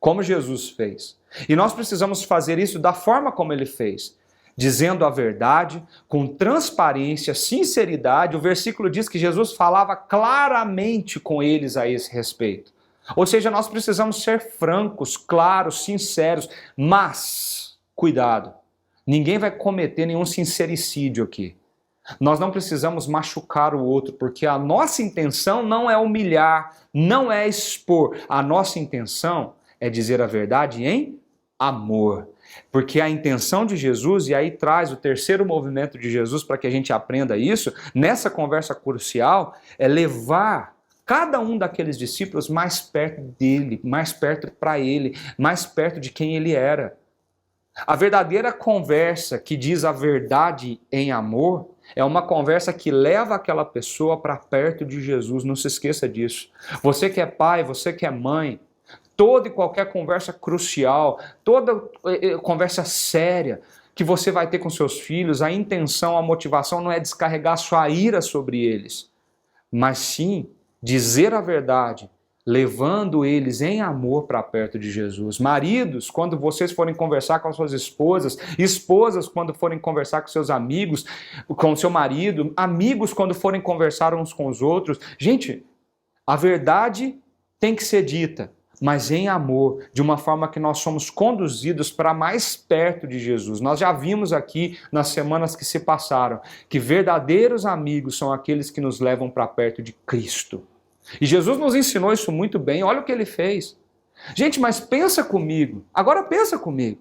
como Jesus fez. E nós precisamos fazer isso da forma como ele fez. Dizendo a verdade, com transparência, sinceridade. O versículo diz que Jesus falava claramente com eles a esse respeito. Ou seja, nós precisamos ser francos, claros, sinceros, mas, cuidado, ninguém vai cometer nenhum sincericídio aqui. Nós não precisamos machucar o outro, porque a nossa intenção não é humilhar, não é expor. A nossa intenção é dizer a verdade em amor. Porque a intenção de Jesus, e aí traz o terceiro movimento de Jesus para que a gente aprenda isso, nessa conversa crucial, é levar cada um daqueles discípulos mais perto dele, mais perto para ele, mais perto de quem ele era. A verdadeira conversa que diz a verdade em amor é uma conversa que leva aquela pessoa para perto de Jesus, não se esqueça disso. Você que é pai, você que é mãe, toda e qualquer conversa crucial, toda conversa séria que você vai ter com seus filhos, a intenção, a motivação não é descarregar sua ira sobre eles, mas sim dizer a verdade, levando eles em amor para perto de Jesus. Maridos, quando vocês forem conversar com as suas esposas, esposas, quando forem conversar com seus amigos, com seu marido, amigos, quando forem conversar uns com os outros. Gente, a verdade tem que ser dita, mas em amor, de uma forma que nós somos conduzidos para mais perto de Jesus. Nós já vimos aqui nas semanas que se passaram que verdadeiros amigos são aqueles que nos levam para perto de Cristo. E Jesus nos ensinou isso muito bem, olha o que ele fez. Gente, mas pensa comigo, agora pensa comigo.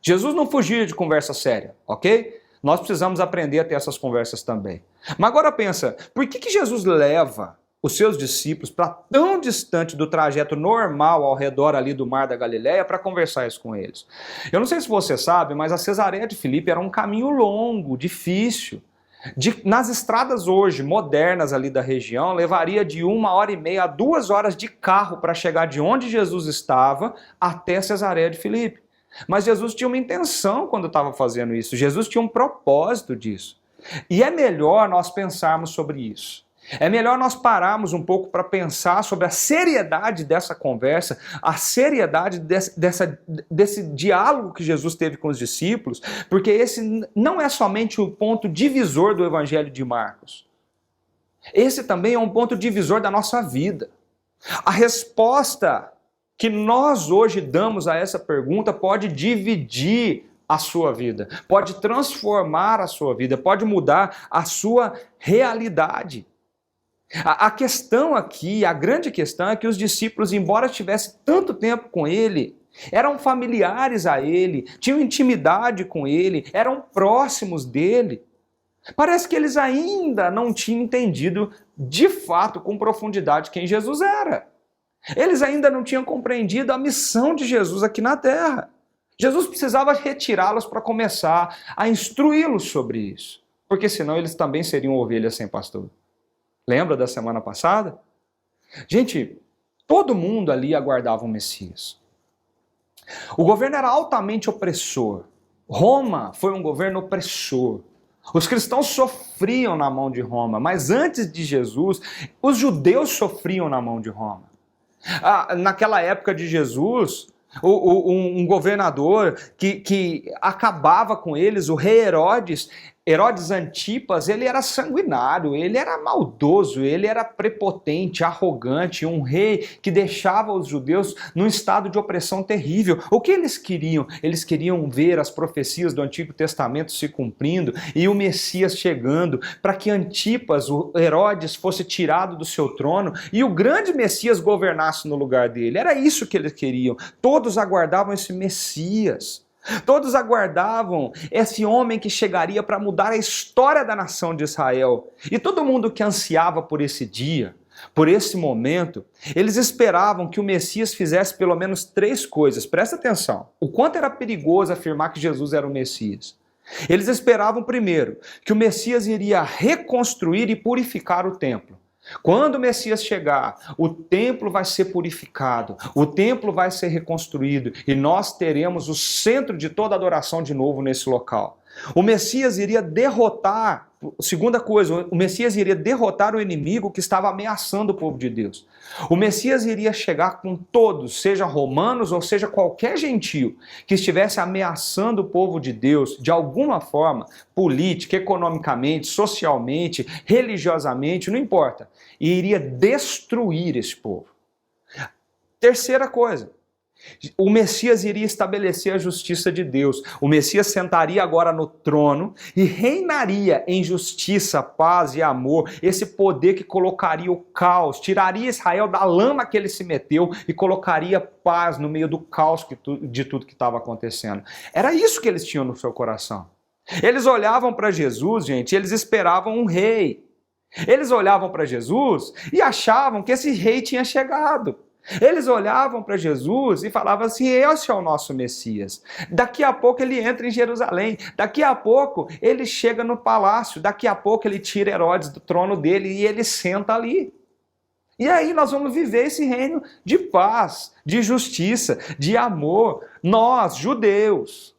Jesus não fugia de conversa séria, ok? Nós precisamos aprender a ter essas conversas também. Mas agora pensa, por que Jesus leva os seus discípulos para tão distante do trajeto normal ao redor ali do Mar da Galileia para conversar isso com eles. Eu não sei se você sabe, mas a Cesareia de Filipe era um caminho longo, difícil. Nas estradas hoje, modernas ali da região, levaria de 1h30 a 2 horas de carro para chegar de onde Jesus estava até Cesareia de Filipe. Mas Jesus tinha uma intenção quando estava fazendo isso, Jesus tinha um propósito disso. E é melhor nós pensarmos sobre isso. É melhor nós pararmos um pouco para pensar sobre a seriedade dessa conversa, a seriedade desse diálogo que Jesus teve com os discípulos, porque esse não é somente o ponto divisor do Evangelho de Marcos. Esse também é um ponto divisor da nossa vida. A resposta que nós hoje damos a essa pergunta pode dividir a sua vida, pode transformar a sua vida, pode mudar a sua realidade. A questão aqui, a grande questão é que os discípulos, embora tivessem tanto tempo com ele, eram familiares a ele, tinham intimidade com ele, eram próximos dele. Parece que eles ainda não tinham entendido de fato, com profundidade, quem Jesus era. Eles ainda não tinham compreendido a missão de Jesus aqui na terra. Jesus precisava retirá-los para começar a instruí-los sobre isso, porque senão eles também seriam ovelhas sem pastor. Lembra da semana passada? Gente, todo mundo ali aguardava o Messias. O governo era altamente opressor. Roma foi um governo opressor. Os cristãos sofriam na mão de Roma, mas antes de Jesus, os judeus sofriam na mão de Roma. Naquela época de Jesus, um governador que acabava com eles, o rei Herodes Antipas, ele era sanguinário, ele era maldoso, ele era prepotente, arrogante, um rei que deixava os judeus num estado de opressão terrível. O que eles queriam? Eles queriam ver as profecias do Antigo Testamento se cumprindo e o Messias chegando, para que Antipas, o Herodes, fosse tirado do seu trono e o grande Messias governasse no lugar dele. Era isso que eles queriam. Todos aguardavam esse Messias. Todos aguardavam esse homem que chegaria para mudar a história da nação de Israel. E todo mundo que ansiava por esse dia, por esse momento, eles esperavam que o Messias fizesse pelo menos 3 coisas. Presta atenção, o quanto era perigoso afirmar que Jesus era o Messias. Eles esperavam primeiro que o Messias iria reconstruir e purificar o templo. Quando o Messias chegar, o templo vai ser purificado, o templo vai ser reconstruído e nós teremos o centro de toda adoração de novo nesse local. O Messias iria derrotar, segunda coisa, o Messias iria derrotar o inimigo que estava ameaçando o povo de Deus. O Messias iria chegar com todos, seja romanos ou seja qualquer gentio, que estivesse ameaçando o povo de Deus de alguma forma, política, economicamente, socialmente, religiosamente, não importa. E iria destruir esse povo. Terceira coisa, o Messias iria estabelecer a justiça de Deus. O Messias sentaria agora no trono e reinaria em justiça, paz e amor. Esse poder que colocaria o caos, tiraria Israel da lama que ele se meteu e colocaria paz no meio do caos de tudo que estava acontecendo. Era isso que eles tinham no seu coração. Eles olhavam para Jesus, gente, e eles esperavam um rei. Eles olhavam para Jesus e achavam que esse rei tinha chegado. Eles olhavam para Jesus e falavam assim, esse é o nosso Messias. Daqui a pouco ele entra em Jerusalém, daqui a pouco ele chega no palácio, daqui a pouco ele tira Herodes do trono dele e ele senta ali. E aí nós vamos viver esse reino de paz, de justiça, de amor, nós, judeus.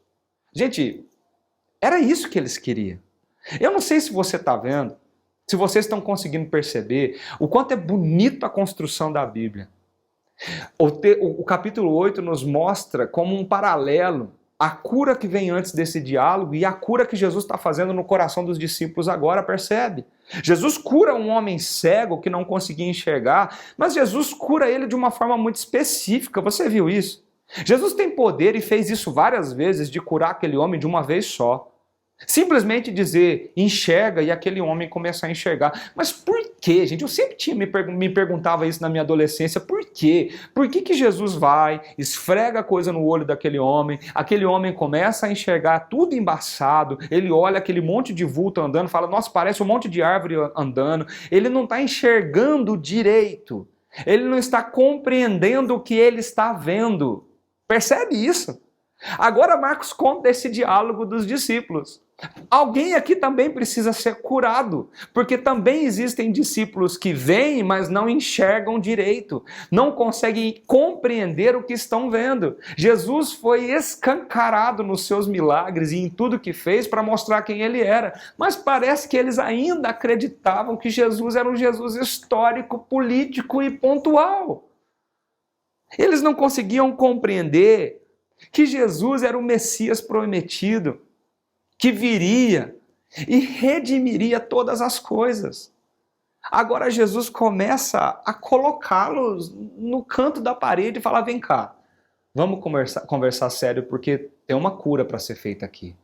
Gente, era isso que eles queriam. Eu não sei se você está vendo, se vocês estão conseguindo perceber o quanto é bonito a construção da Bíblia. O capítulo 8 nos mostra como um paralelo a cura que vem antes desse diálogo e a cura que Jesus está fazendo no coração dos discípulos agora, percebe? Jesus cura um homem cego que não conseguia enxergar, mas Jesus cura ele de uma forma muito específica, você viu isso? Jesus tem poder e fez isso várias vezes de curar aquele homem de uma vez só. Simplesmente dizer, enxerga, e aquele homem começa a enxergar. Mas por quê, gente? Eu sempre me perguntava isso na minha adolescência. Por quê? Por que Jesus vai, esfrega a coisa no olho daquele homem começa a enxergar tudo embaçado, ele olha aquele monte de vulto andando, fala, nossa, parece um monte de árvore andando. Ele não está enxergando direito. Ele não está compreendendo o que ele está vendo. Percebe isso? Agora Marcos conta esse diálogo dos discípulos. Alguém aqui também precisa ser curado, porque também existem discípulos que veem, mas não enxergam direito, não conseguem compreender o que estão vendo. Jesus foi escancarado nos seus milagres e em tudo que fez para mostrar quem ele era, mas parece que eles ainda acreditavam que Jesus era um Jesus histórico, político e pontual. Eles não conseguiam compreender que Jesus era o Messias prometido, que viria e redimiria todas as coisas. Agora Jesus começa a colocá-los no canto da parede e falar, vem cá, vamos conversar sério, porque tem uma cura para ser feita aqui.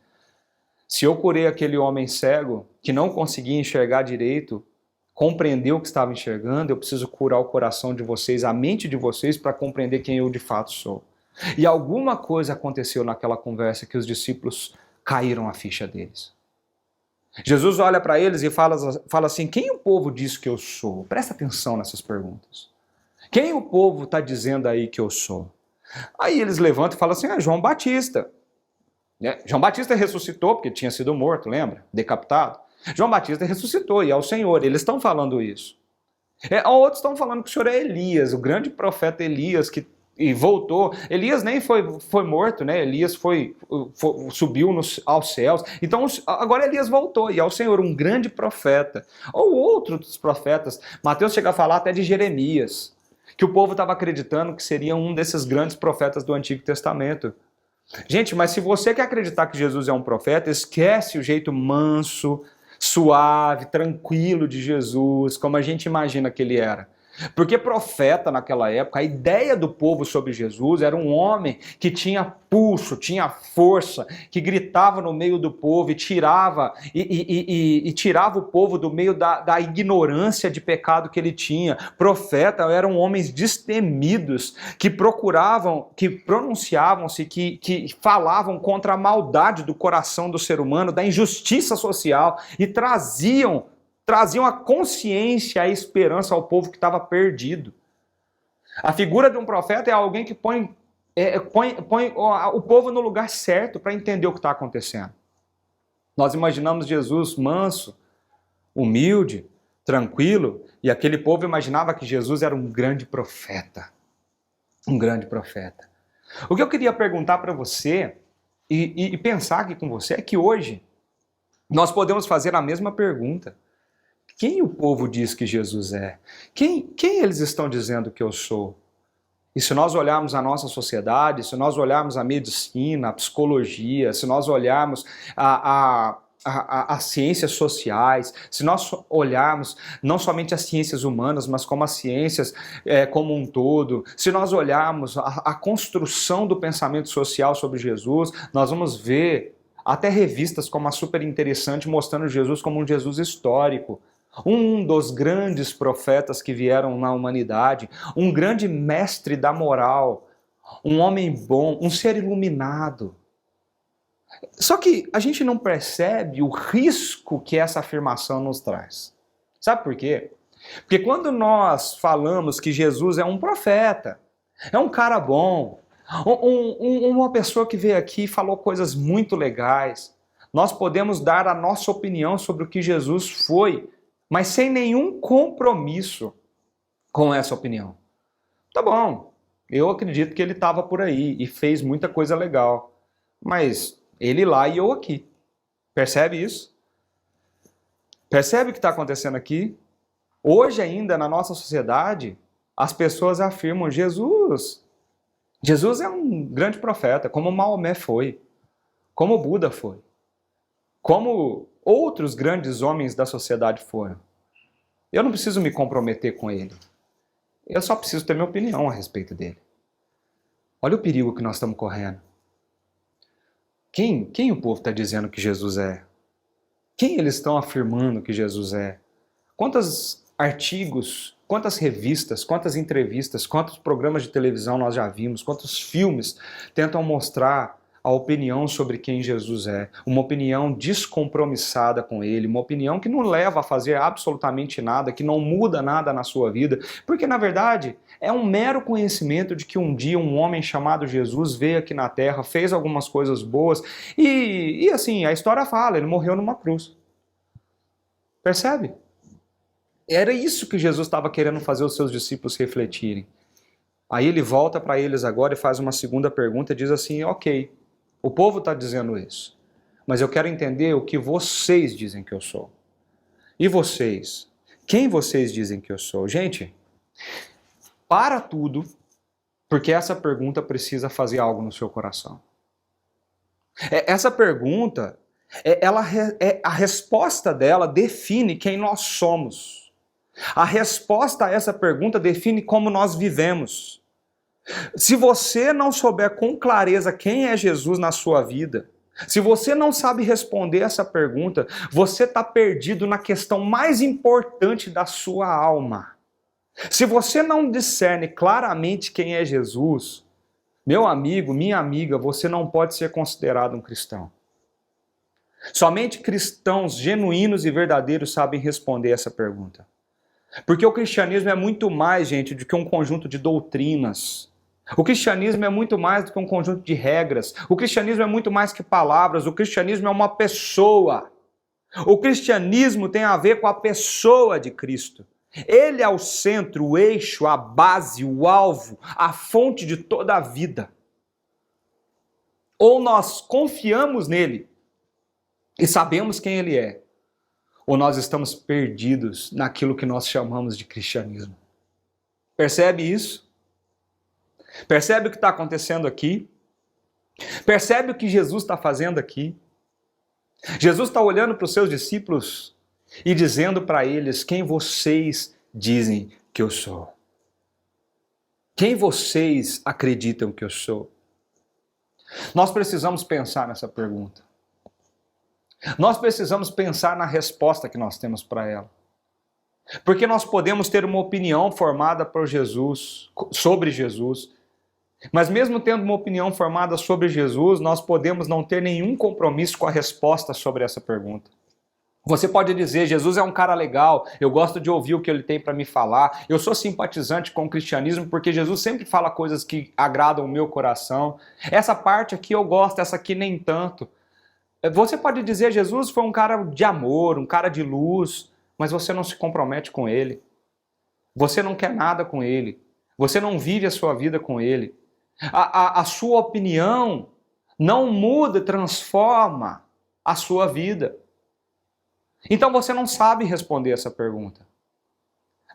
Se eu curei aquele homem cego, que não conseguia enxergar direito, compreender o que estava enxergando, eu preciso curar o coração de vocês, a mente de vocês, para compreender quem eu de fato sou. E alguma coisa aconteceu naquela conversa que os discípulos caíram a ficha deles. Jesus olha para eles e fala assim, quem o povo diz que eu sou? Presta atenção nessas perguntas. Quem o povo está dizendo aí que eu sou? Aí eles levantam e falam assim, João Batista. João Batista ressuscitou porque tinha sido morto, lembra? Decapitado. João Batista ressuscitou e é o Senhor. Eles estão falando isso. Outros estão falando que o Senhor é Elias, o grande profeta Elias e voltou. Elias nem foi morto, né? Elias subiu aos céus. Então agora Elias voltou e é o Senhor, um grande profeta. Ou outros profetas. Mateus chega a falar até de Jeremias, que o povo estava acreditando que seria um desses grandes profetas do Antigo Testamento. Gente, mas se você quer acreditar que Jesus é um profeta, esquece o jeito manso, suave, tranquilo de Jesus, como a gente imagina que ele era. Porque profeta naquela época, a ideia do povo sobre Jesus era um homem que tinha pulso, tinha força, que gritava no meio do povo e tirava o povo do meio da ignorância de pecado que ele tinha. Profeta eram homens destemidos que pronunciavam-se, que falavam contra a maldade do coração do ser humano, da injustiça social e traziam a consciência, a esperança ao povo que estava perdido. A figura de um profeta é alguém que põe o povo no lugar certo para entender o que está acontecendo. Nós imaginamos Jesus manso, humilde, tranquilo, e aquele povo imaginava que Jesus era um grande profeta. Um grande profeta. O que eu queria perguntar para você, e pensar aqui com você, é que hoje nós podemos fazer a mesma pergunta. Quem o povo diz que Jesus é? Quem eles estão dizendo que eu sou? E se nós olharmos a nossa sociedade, se nós olharmos a medicina, a psicologia, se nós olharmos as ciências sociais, se nós olharmos não somente as ciências humanas, mas como as ciências como um todo, se nós olharmos a construção do pensamento social sobre Jesus, nós vamos ver até revistas como a Super Interessante mostrando Jesus como um Jesus histórico. Um dos grandes profetas que vieram na humanidade, um grande mestre da moral, um homem bom, um ser iluminado. Só que a gente não percebe o risco que essa afirmação nos traz. Sabe por quê? Porque quando nós falamos que Jesus é um profeta, é um cara bom, uma pessoa que veio aqui e falou coisas muito legais, nós podemos dar a nossa opinião sobre o que Jesus foi, mas sem nenhum compromisso com essa opinião. Tá bom, eu acredito que ele estava por aí e fez muita coisa legal, mas ele lá e eu aqui. Percebe isso? Percebe o que está acontecendo aqui? Hoje ainda, na nossa sociedade, as pessoas afirmam Jesus é um grande profeta, como Maomé foi, como Buda foi, como outros grandes homens da sociedade foram. Eu não preciso me comprometer com ele. Eu só preciso ter minha opinião a respeito dele. Olha o perigo que nós estamos correndo. Quem o povo está dizendo que Jesus é? Quem eles estão afirmando que Jesus é? Quantos artigos, quantas revistas, quantas entrevistas, quantos programas de televisão nós já vimos, quantos filmes tentam mostrar a opinião sobre quem Jesus é, uma opinião descompromissada com ele, uma opinião que não leva a fazer absolutamente nada, que não muda nada na sua vida, porque na verdade é um mero conhecimento de que um dia um homem chamado Jesus veio aqui na terra, fez algumas coisas boas e assim, a história fala, ele morreu numa cruz. Percebe? Era isso que Jesus estava querendo fazer os seus discípulos refletirem. Aí ele volta para eles agora e faz uma segunda pergunta e diz assim, ok, o povo está dizendo isso, mas eu quero entender o que vocês dizem que eu sou. E vocês? Quem vocês dizem que eu sou? Gente, para tudo, porque essa pergunta precisa fazer algo no seu coração. Essa pergunta, a resposta dela define quem nós somos. A resposta a essa pergunta define como nós vivemos. Se você não souber com clareza quem é Jesus na sua vida, se você não sabe responder essa pergunta, você está perdido na questão mais importante da sua alma. Se você não discerne claramente quem é Jesus, meu amigo, minha amiga, você não pode ser considerado um cristão. Somente cristãos genuínos e verdadeiros sabem responder essa pergunta. Porque o cristianismo é muito mais, gente, do que um conjunto de doutrinas. O cristianismo é muito mais do que um conjunto de regras. O cristianismo é muito mais que palavras. O cristianismo é uma pessoa. O cristianismo tem a ver com a pessoa de Cristo. Ele é o centro, o eixo, a base, o alvo, a fonte de toda a vida. Ou nós confiamos nele e sabemos quem ele é, ou nós estamos perdidos naquilo que nós chamamos de cristianismo. Percebe isso? Percebe o que está acontecendo aqui? Percebe o que Jesus está fazendo aqui? Jesus está olhando para os seus discípulos e dizendo para eles quem vocês dizem que eu sou. Quem vocês acreditam que eu sou? Nós precisamos pensar nessa pergunta. Nós precisamos pensar na resposta que nós temos para ela. Porque nós podemos ter uma opinião formada por Jesus, sobre Jesus, mas mesmo tendo uma opinião formada sobre Jesus, nós podemos não ter nenhum compromisso com a resposta sobre essa pergunta. Você pode dizer, Jesus é um cara legal, eu gosto de ouvir o que ele tem para me falar, eu sou simpatizante com o cristianismo porque Jesus sempre fala coisas que agradam o meu coração. Essa parte aqui eu gosto, essa aqui nem tanto. Você pode dizer, Jesus foi um cara de amor, um cara de luz, mas você não se compromete com ele. Você não quer nada com ele. Você não vive a sua vida com ele. A sua opinião não muda, transforma a sua vida. Então você não sabe responder essa pergunta.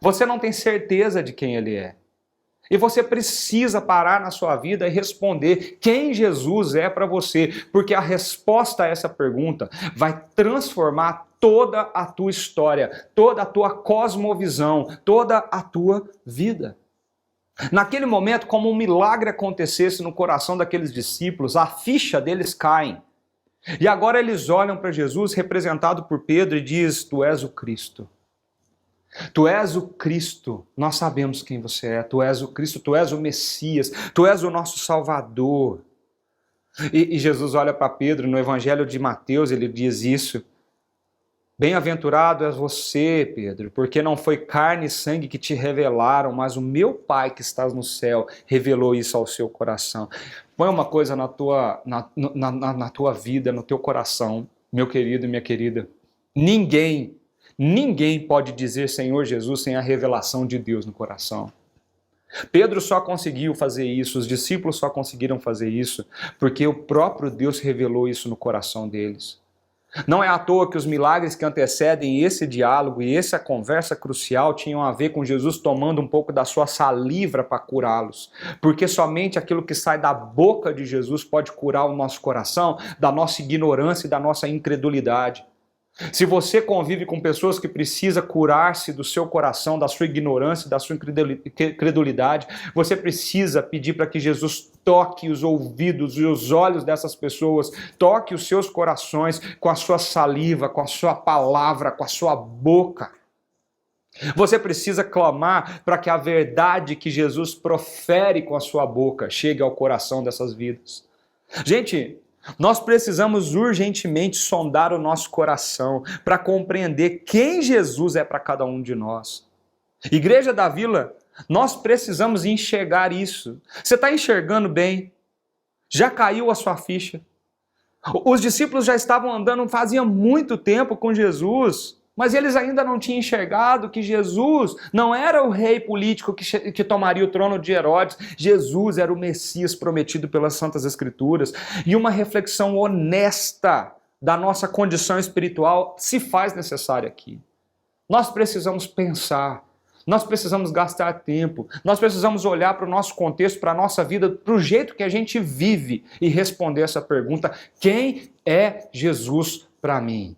Você não tem certeza de quem ele é. E você precisa parar na sua vida e responder quem Jesus é para você, porque a resposta a essa pergunta vai transformar toda a tua história, toda a tua cosmovisão, toda a tua vida. Naquele momento, como um milagre acontecesse no coração daqueles discípulos, a ficha deles cai. E agora eles olham para Jesus, representado por Pedro, e diz: Tu és o Cristo. Tu és o Cristo, nós sabemos quem você é, tu és o Cristo, tu és o Messias, tu és o nosso Salvador. E Jesus olha para Pedro, no Evangelho de Mateus, ele diz isso: Bem-aventurado és você, Pedro, porque não foi carne e sangue que te revelaram, mas o meu Pai que estás no céu revelou isso ao seu coração. Põe uma coisa na tua vida, no teu coração, meu querido e minha querida. Ninguém pode dizer Senhor Jesus sem a revelação de Deus no coração. Pedro só conseguiu fazer isso, os discípulos só conseguiram fazer isso, porque o próprio Deus revelou isso no coração deles. Não é à toa que os milagres que antecedem esse diálogo e essa conversa crucial tinham a ver com Jesus tomando um pouco da sua saliva para curá-los. Porque somente aquilo que sai da boca de Jesus pode curar o nosso coração, da nossa ignorância e da nossa incredulidade. Se você convive com pessoas que precisam curar-se do seu coração, da sua ignorância, da sua incredulidade, você precisa pedir para que Jesus toque os ouvidos e os olhos dessas pessoas, toque os seus corações com a sua saliva, com a sua palavra, com a sua boca. Você precisa clamar para que a verdade que Jesus profere com a sua boca chegue ao coração dessas vidas. Gente, nós precisamos urgentemente sondar o nosso coração para compreender quem Jesus é para cada um de nós. Igreja da Vila, nós precisamos enxergar isso. Você está enxergando bem? Já caiu a sua ficha? Os discípulos já estavam andando fazia muito tempo com Jesus, mas eles ainda não tinham enxergado que Jesus não era o rei político que tomaria o trono de Herodes. Jesus era o Messias prometido pelas Santas Escrituras. E uma reflexão honesta da nossa condição espiritual se faz necessária aqui. Nós precisamos pensar, nós precisamos gastar tempo, nós precisamos olhar para o nosso contexto, para a nossa vida, para o jeito que a gente vive e responder essa pergunta: quem é Jesus para mim?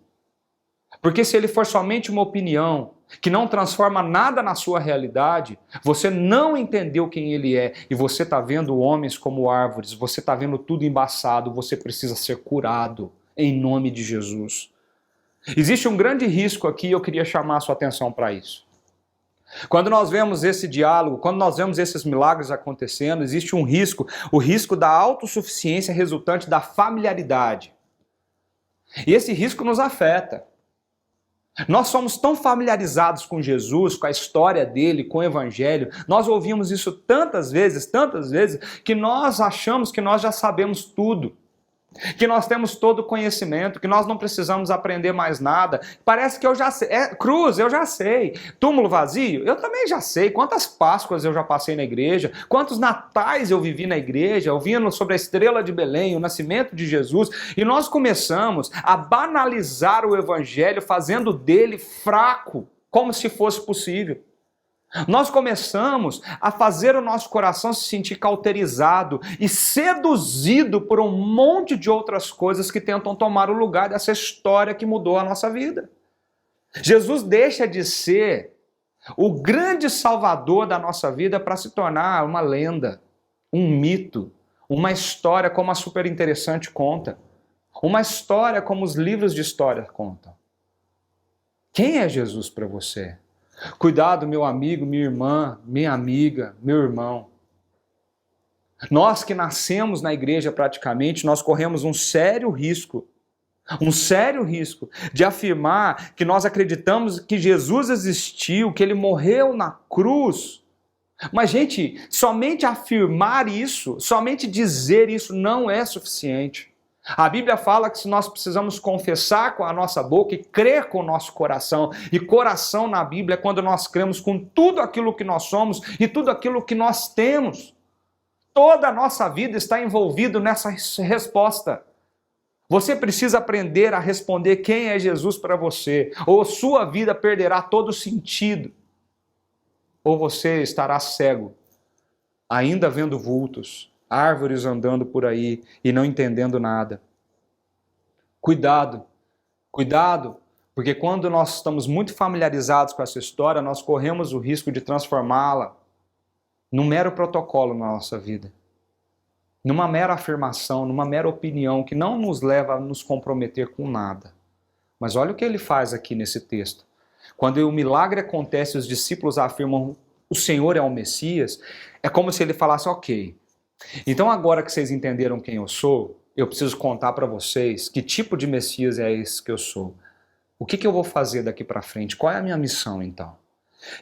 Porque se ele for somente uma opinião que não transforma nada na sua realidade, você não entendeu quem ele é e você está vendo homens como árvores, você está vendo tudo embaçado, você precisa ser curado em nome de Jesus. Existe um grande risco aqui e eu queria chamar a sua atenção para isso. Quando nós vemos esse diálogo, quando nós vemos esses milagres acontecendo, existe um risco, o risco da autossuficiência resultante da familiaridade. E esse risco nos afeta. Nós somos tão familiarizados com Jesus, com a história dele, com o Evangelho, nós ouvimos isso tantas vezes, que nós achamos que nós já sabemos tudo, que nós temos todo o conhecimento, que nós não precisamos aprender mais nada. Parece que eu já sei. Cruz, eu já sei. Túmulo vazio, eu também já sei. Quantas Páscoas eu já passei na igreja, quantos natais eu vivi na igreja, ouvindo sobre a estrela de Belém, o nascimento de Jesus, e nós começamos a banalizar o Evangelho, fazendo dele fraco, como se fosse possível. Nós começamos a fazer o nosso coração se sentir cauterizado e seduzido por um monte de outras coisas que tentam tomar o lugar dessa história que mudou a nossa vida. Jesus deixa de ser o grande salvador da nossa vida para se tornar uma lenda, um mito, uma história como a Super Interessante conta, uma história como os livros de história contam. Quem é Jesus para você? Cuidado, meu amigo, minha irmã, minha amiga, meu irmão. Nós que nascemos na igreja praticamente, nós corremos um sério risco de afirmar que nós acreditamos que Jesus existiu, que ele morreu na cruz. Mas, gente, somente afirmar isso, somente dizer isso não é suficiente. A Bíblia fala que nós precisamos confessar com a nossa boca e crer com o nosso coração. E coração na Bíblia é quando nós cremos com tudo aquilo que nós somos e tudo aquilo que nós temos. Toda a nossa vida está envolvida nessa resposta. Você precisa aprender a responder quem é Jesus para você, ou sua vida perderá todo o sentido, ou você estará cego, ainda vendo vultos, árvores andando por aí e não entendendo nada. Cuidado, porque quando nós estamos muito familiarizados com essa história, nós corremos o risco de transformá-la num mero protocolo na nossa vida, numa mera afirmação, numa mera opinião que não nos leva a nos comprometer com nada. Mas olha o que ele faz aqui nesse texto. Quando o milagre acontece, os discípulos afirmam: o Senhor é o Messias, é como se ele falasse: ok, então agora que vocês entenderam quem eu sou, eu preciso contar para vocês que tipo de Messias é esse que eu sou. O que eu vou fazer daqui para frente? Qual é a minha missão então?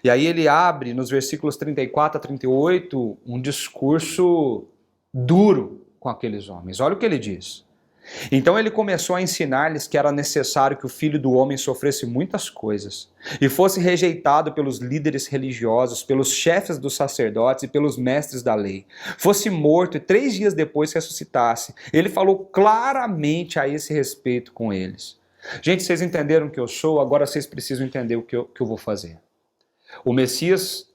E aí ele abre nos versículos 34 a 38 um discurso duro com aqueles homens. Olha o que ele diz. Então ele começou a ensinar-lhes que era necessário que o Filho do Homem sofresse muitas coisas e fosse rejeitado pelos líderes religiosos, pelos chefes dos sacerdotes e pelos mestres da lei. Fosse morto e 3 dias depois ressuscitasse. Ele falou claramente a esse respeito com eles. Gente, vocês entenderam o que eu sou, agora vocês precisam entender o que eu vou fazer. O Messias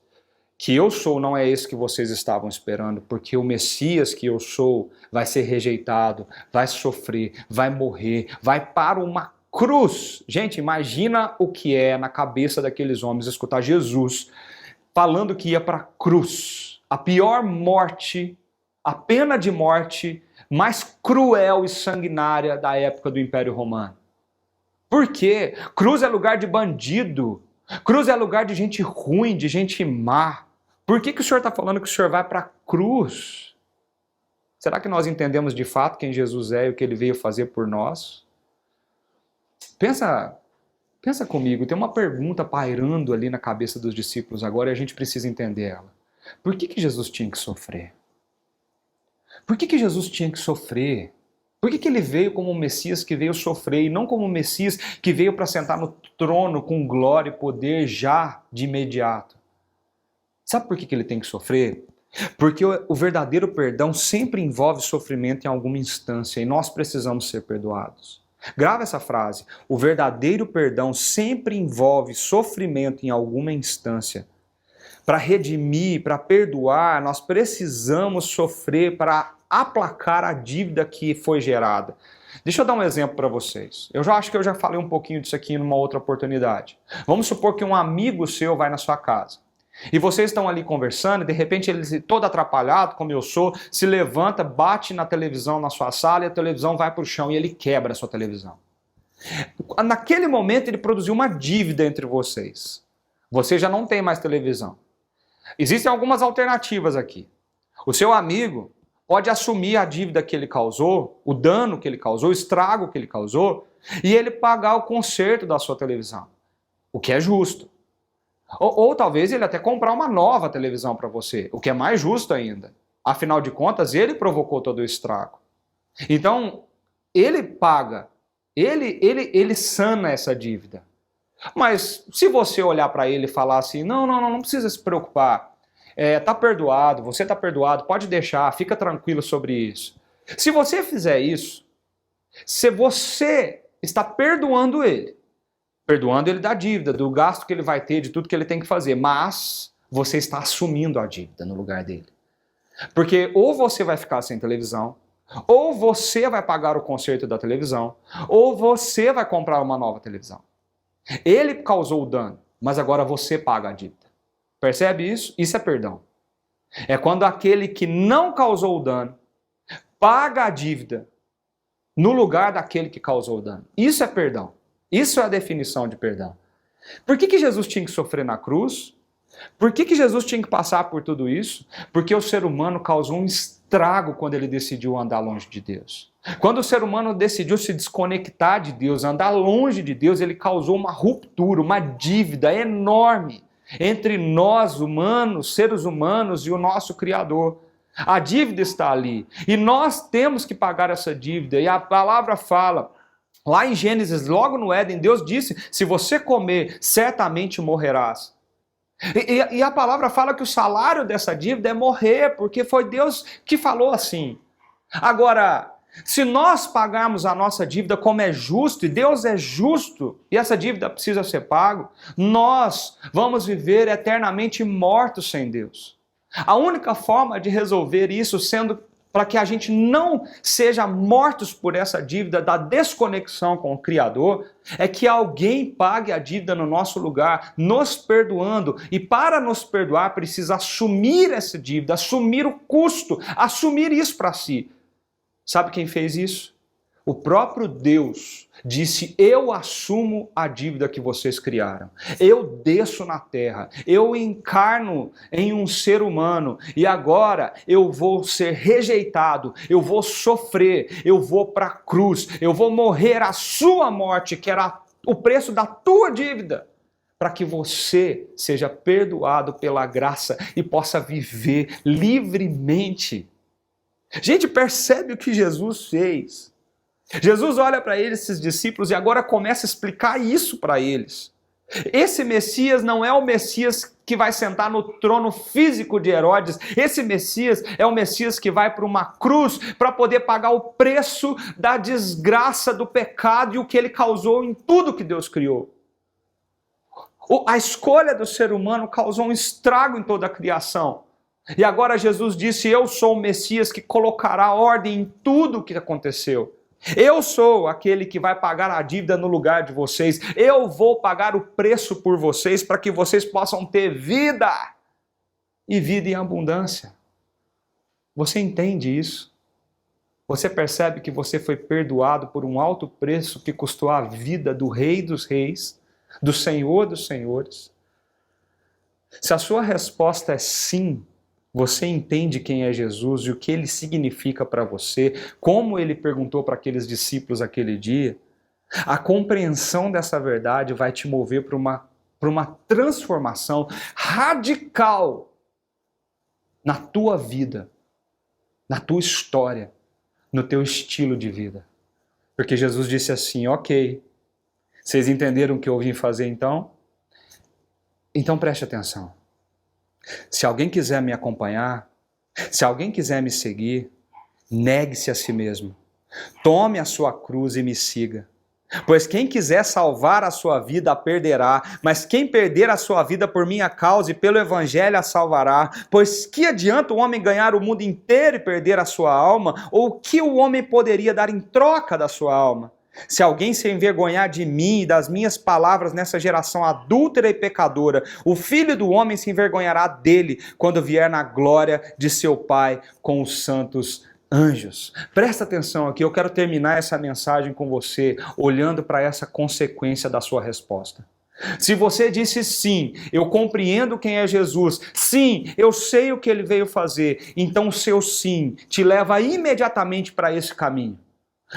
que eu sou não é esse que vocês estavam esperando, porque o Messias que eu sou vai ser rejeitado, vai sofrer, vai morrer, vai para uma cruz. Gente, imagina o que é na cabeça daqueles homens escutar Jesus falando que ia para a cruz. A pior morte, a pena de morte mais cruel e sanguinária da época do Império Romano. Por quê? Cruz é lugar de bandido. Cruz é lugar de gente ruim, de gente má. Por que o Senhor está falando que o Senhor vai para a cruz? Será que nós entendemos de fato quem Jesus é e o que Ele veio fazer por nós? Pensa comigo, tem uma pergunta pairando ali na cabeça dos discípulos agora e a gente precisa entender ela. Por que Jesus tinha que sofrer? Por que Jesus tinha que sofrer? Por que Ele veio como um Messias que veio sofrer e não como um Messias que veio para sentar no trono com glória e poder já de imediato? Sabe por que Ele tem que sofrer? Porque o verdadeiro perdão sempre envolve sofrimento em alguma instância e nós precisamos ser perdoados. Grava essa frase. O verdadeiro perdão sempre envolve sofrimento em alguma instância. Para redimir, para perdoar, nós precisamos sofrer para aplacar a dívida que foi gerada. Deixa eu dar um exemplo para vocês. Eu já acho que eu já falei um pouquinho disso aqui numa outra oportunidade. Vamos supor que um amigo seu vai na sua casa. E vocês estão ali conversando e de repente ele, todo atrapalhado, como eu sou, se levanta, bate na televisão na sua sala e a televisão vai para o chão e ele quebra a sua televisão. Naquele momento ele produziu uma dívida entre vocês. Você já não tem mais televisão. Existem algumas alternativas aqui. O seu amigo pode assumir a dívida que ele causou, o dano que ele causou, o estrago que ele causou, e ele pagar o conserto da sua televisão, o que é justo. Ou talvez ele até comprar uma nova televisão para você, o que é mais justo ainda. Afinal de contas, ele provocou todo o estrago. Então, ele paga, ele sana essa dívida. Mas se você olhar para ele e falar assim, não precisa se preocupar, tá perdoado, você tá perdoado, pode deixar, fica tranquilo sobre isso. Se você fizer isso, se você está perdoando ele da dívida, do gasto que ele vai ter, de tudo que ele tem que fazer, mas você está assumindo a dívida no lugar dele. Porque ou você vai ficar sem televisão, ou você vai pagar o conserto da televisão, ou você vai comprar uma nova televisão. Ele causou o dano, mas agora você paga a dívida. Percebe isso? Isso é perdão. É quando aquele que não causou o dano paga a dívida no lugar daquele que causou o dano. Isso é perdão. Isso é a definição de perdão. Por que Jesus tinha que sofrer na cruz? Por que Jesus tinha que passar por tudo isso? Porque o ser humano causou um estrago quando ele decidiu andar longe de Deus. Quando o ser humano decidiu se desconectar de Deus, andar longe de Deus, ele causou uma ruptura, uma dívida enorme entre nós, humanos, seres humanos, e o nosso Criador. A dívida está ali. E nós temos que pagar essa dívida. E a palavra fala, lá em Gênesis, logo no Éden, Deus disse, se você comer, certamente morrerás. E a palavra fala que o salário dessa dívida é morrer, porque foi Deus que falou assim. Agora, se nós pagarmos a nossa dívida como é justo, e Deus é justo, e essa dívida precisa ser paga, nós vamos viver eternamente mortos sem Deus. A única forma de resolver isso, sendo para que a gente não seja mortos por essa dívida da desconexão com o Criador, é que alguém pague a dívida no nosso lugar, nos perdoando, e para nos perdoar precisa assumir essa dívida, assumir o custo, assumir isso para si. Sabe quem fez isso? O próprio Deus disse, eu assumo a dívida que vocês criaram. Eu desço na terra, eu encarno em um ser humano e agora eu vou ser rejeitado, eu vou sofrer, eu vou para a cruz, eu vou morrer a sua morte, que era o preço da tua dívida, para que você seja perdoado pela graça e possa viver livremente. Gente, percebe o que Jesus fez? Jesus olha para eles, esses discípulos, e agora começa a explicar isso para eles. Esse Messias não é o Messias que vai sentar no trono físico de Herodes. Esse Messias é o Messias que vai para uma cruz para poder pagar o preço da desgraça, do pecado e o que ele causou em tudo que Deus criou. A escolha do ser humano causou um estrago em toda a criação. E agora Jesus disse, eu sou o Messias que colocará ordem em tudo o que aconteceu. Eu sou aquele que vai pagar a dívida no lugar de vocês. Eu vou pagar o preço por vocês para que vocês possam ter vida e vida em abundância. Você entende isso? Você percebe que você foi perdoado por um alto preço que custou a vida do Rei dos Reis, do Senhor dos Senhores? Se a sua resposta é sim, você entende quem é Jesus e o que ele significa para você, como ele perguntou para aqueles discípulos aquele dia, a compreensão dessa verdade vai te mover para uma transformação radical na tua vida, na tua história, no teu estilo de vida. Porque Jesus disse assim, ok, vocês entenderam o que eu vim fazer então? Então preste atenção. Se alguém quiser me acompanhar, se alguém quiser me seguir, negue-se a si mesmo. Tome a sua cruz e me siga. Pois quem quiser salvar a sua vida a perderá, mas quem perder a sua vida por minha causa e pelo evangelho a salvará. Pois que adianta o homem ganhar o mundo inteiro e perder a sua alma? Ou o que o homem poderia dar em troca da sua alma? Se alguém se envergonhar de mim e das minhas palavras nessa geração adúltera e pecadora, o Filho do Homem se envergonhará dele quando vier na glória de seu Pai com os santos anjos. Presta atenção aqui, eu quero terminar essa mensagem com você, olhando para essa consequência da sua resposta. Se você disse sim, eu compreendo quem é Jesus, sim, eu sei o que ele veio fazer, então o seu sim te leva imediatamente para esse caminho.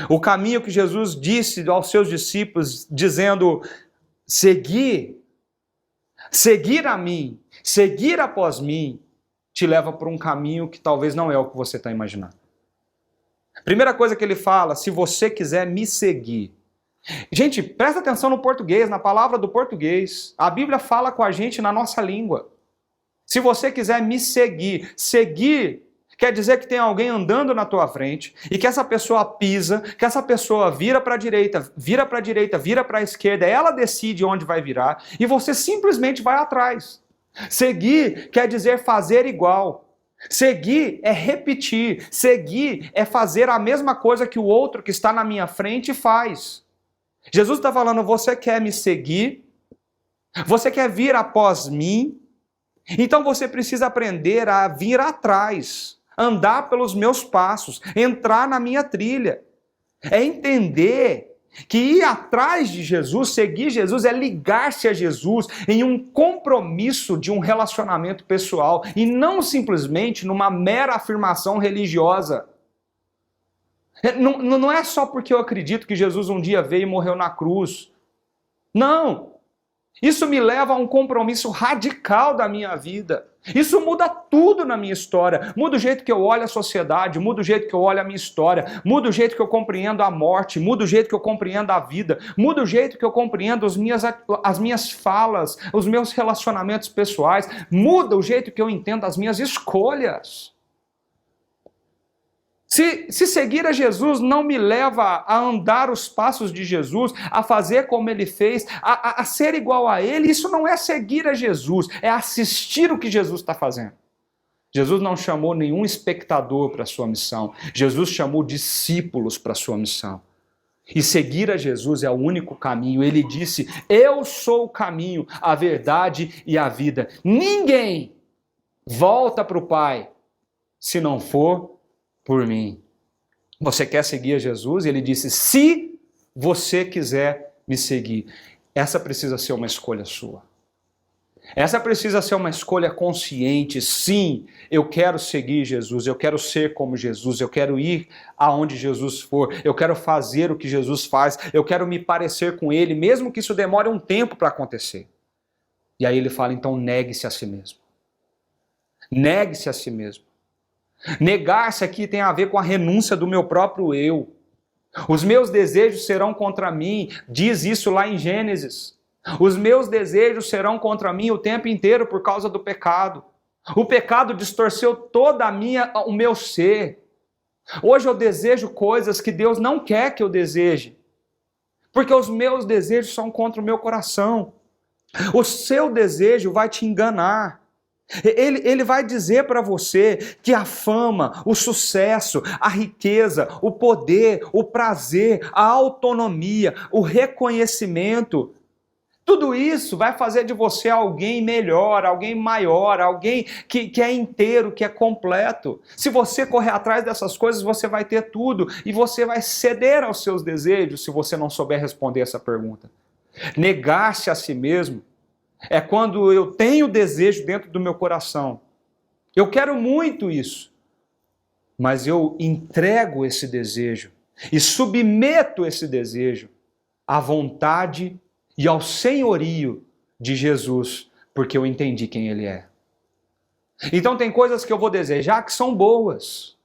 O caminho que Jesus disse aos seus discípulos, dizendo, seguir a mim, seguir após mim, te leva para um caminho que talvez não é o que você está imaginando. Primeira coisa que ele fala, se você quiser me seguir. Gente, presta atenção no português, na palavra do português. A Bíblia fala com a gente na nossa língua. Se você quiser me seguir, seguir quer dizer que tem alguém andando na tua frente e que essa pessoa pisa, que essa pessoa vira para a direita, vira para a esquerda, ela decide onde vai virar e você simplesmente vai atrás. Seguir quer dizer fazer igual. Seguir é repetir. Seguir é fazer a mesma coisa que o outro que está na minha frente faz. Jesus está falando, você quer me seguir? Você quer vir após mim? Então você precisa aprender a vir atrás. Andar pelos meus passos, entrar na minha trilha. É entender que ir atrás de Jesus, seguir Jesus, é ligar-se a Jesus em um compromisso de um relacionamento pessoal e não simplesmente numa mera afirmação religiosa. Não é só porque eu acredito que Jesus um dia veio e morreu na cruz. Não! Isso me leva a um compromisso radical da minha vida. Isso muda tudo na minha história. Muda o jeito que eu olho a sociedade, muda o jeito que eu olho a minha história, muda o jeito que eu compreendo a morte, muda o jeito que eu compreendo a vida, muda o jeito que eu compreendo as minhas falas, os meus relacionamentos pessoais, muda o jeito que eu entendo as minhas escolhas. Se seguir a Jesus não me leva a andar os passos de Jesus, a fazer como ele fez, a ser igual a ele, isso não é seguir a Jesus, é assistir o que Jesus está fazendo. Jesus não chamou nenhum espectador para a sua missão, Jesus chamou discípulos para a sua missão. E seguir a Jesus é o único caminho. Ele disse, eu sou o caminho, a verdade e a vida. Ninguém volta para o Pai se não for por mim. Você quer seguir a Jesus? Ele disse, se você quiser me seguir. Essa precisa ser uma escolha sua. Essa precisa ser uma escolha consciente. Sim, eu quero seguir Jesus, eu quero ser como Jesus, eu quero ir aonde Jesus for, eu quero fazer o que Jesus faz, eu quero me parecer com Ele, mesmo que isso demore um tempo para acontecer. E aí ele fala, então negue-se a si mesmo. Negue-se a si mesmo. Negar-se aqui tem a ver com a renúncia do meu próprio eu. Os meus desejos serão contra mim, diz isso lá em Gênesis. Os meus desejos serão contra mim o tempo inteiro por causa do pecado. O pecado distorceu toda o meu ser. Hoje eu desejo coisas que Deus não quer que eu deseje, porque os meus desejos são contra o meu coração. O seu desejo vai te enganar. Ele vai dizer para você que a fama, o sucesso, a riqueza, o poder, o prazer, a autonomia, o reconhecimento, tudo isso vai fazer de você alguém melhor, alguém maior, alguém que é inteiro, que é completo. Se você correr atrás dessas coisas, você vai ter tudo e você vai ceder aos seus desejos se você não souber responder essa pergunta. Negar-se a si mesmo é quando eu tenho desejo dentro do meu coração. Eu quero muito isso, mas eu entrego esse desejo e submeto esse desejo à vontade e ao senhorio de Jesus, porque eu entendi quem Ele é. Então tem coisas que eu vou desejar que são boas.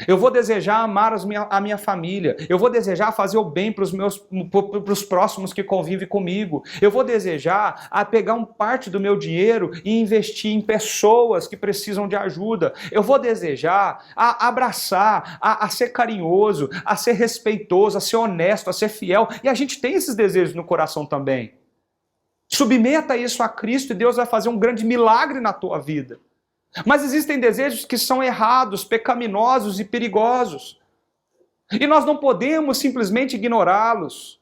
Eu vou desejar amar a minha família. Eu vou desejar fazer o bem para os próximos que convivem comigo. Eu vou desejar pegar parte do meu dinheiro e investir em pessoas que precisam de ajuda. Eu vou desejar abraçar, a ser carinhoso, a ser respeitoso, a ser honesto, a ser fiel. E a gente tem esses desejos no coração também. Submeta isso a Cristo e Deus vai fazer um grande milagre na tua vida. Mas existem desejos que são errados, pecaminosos e perigosos. E nós não podemos simplesmente ignorá-los.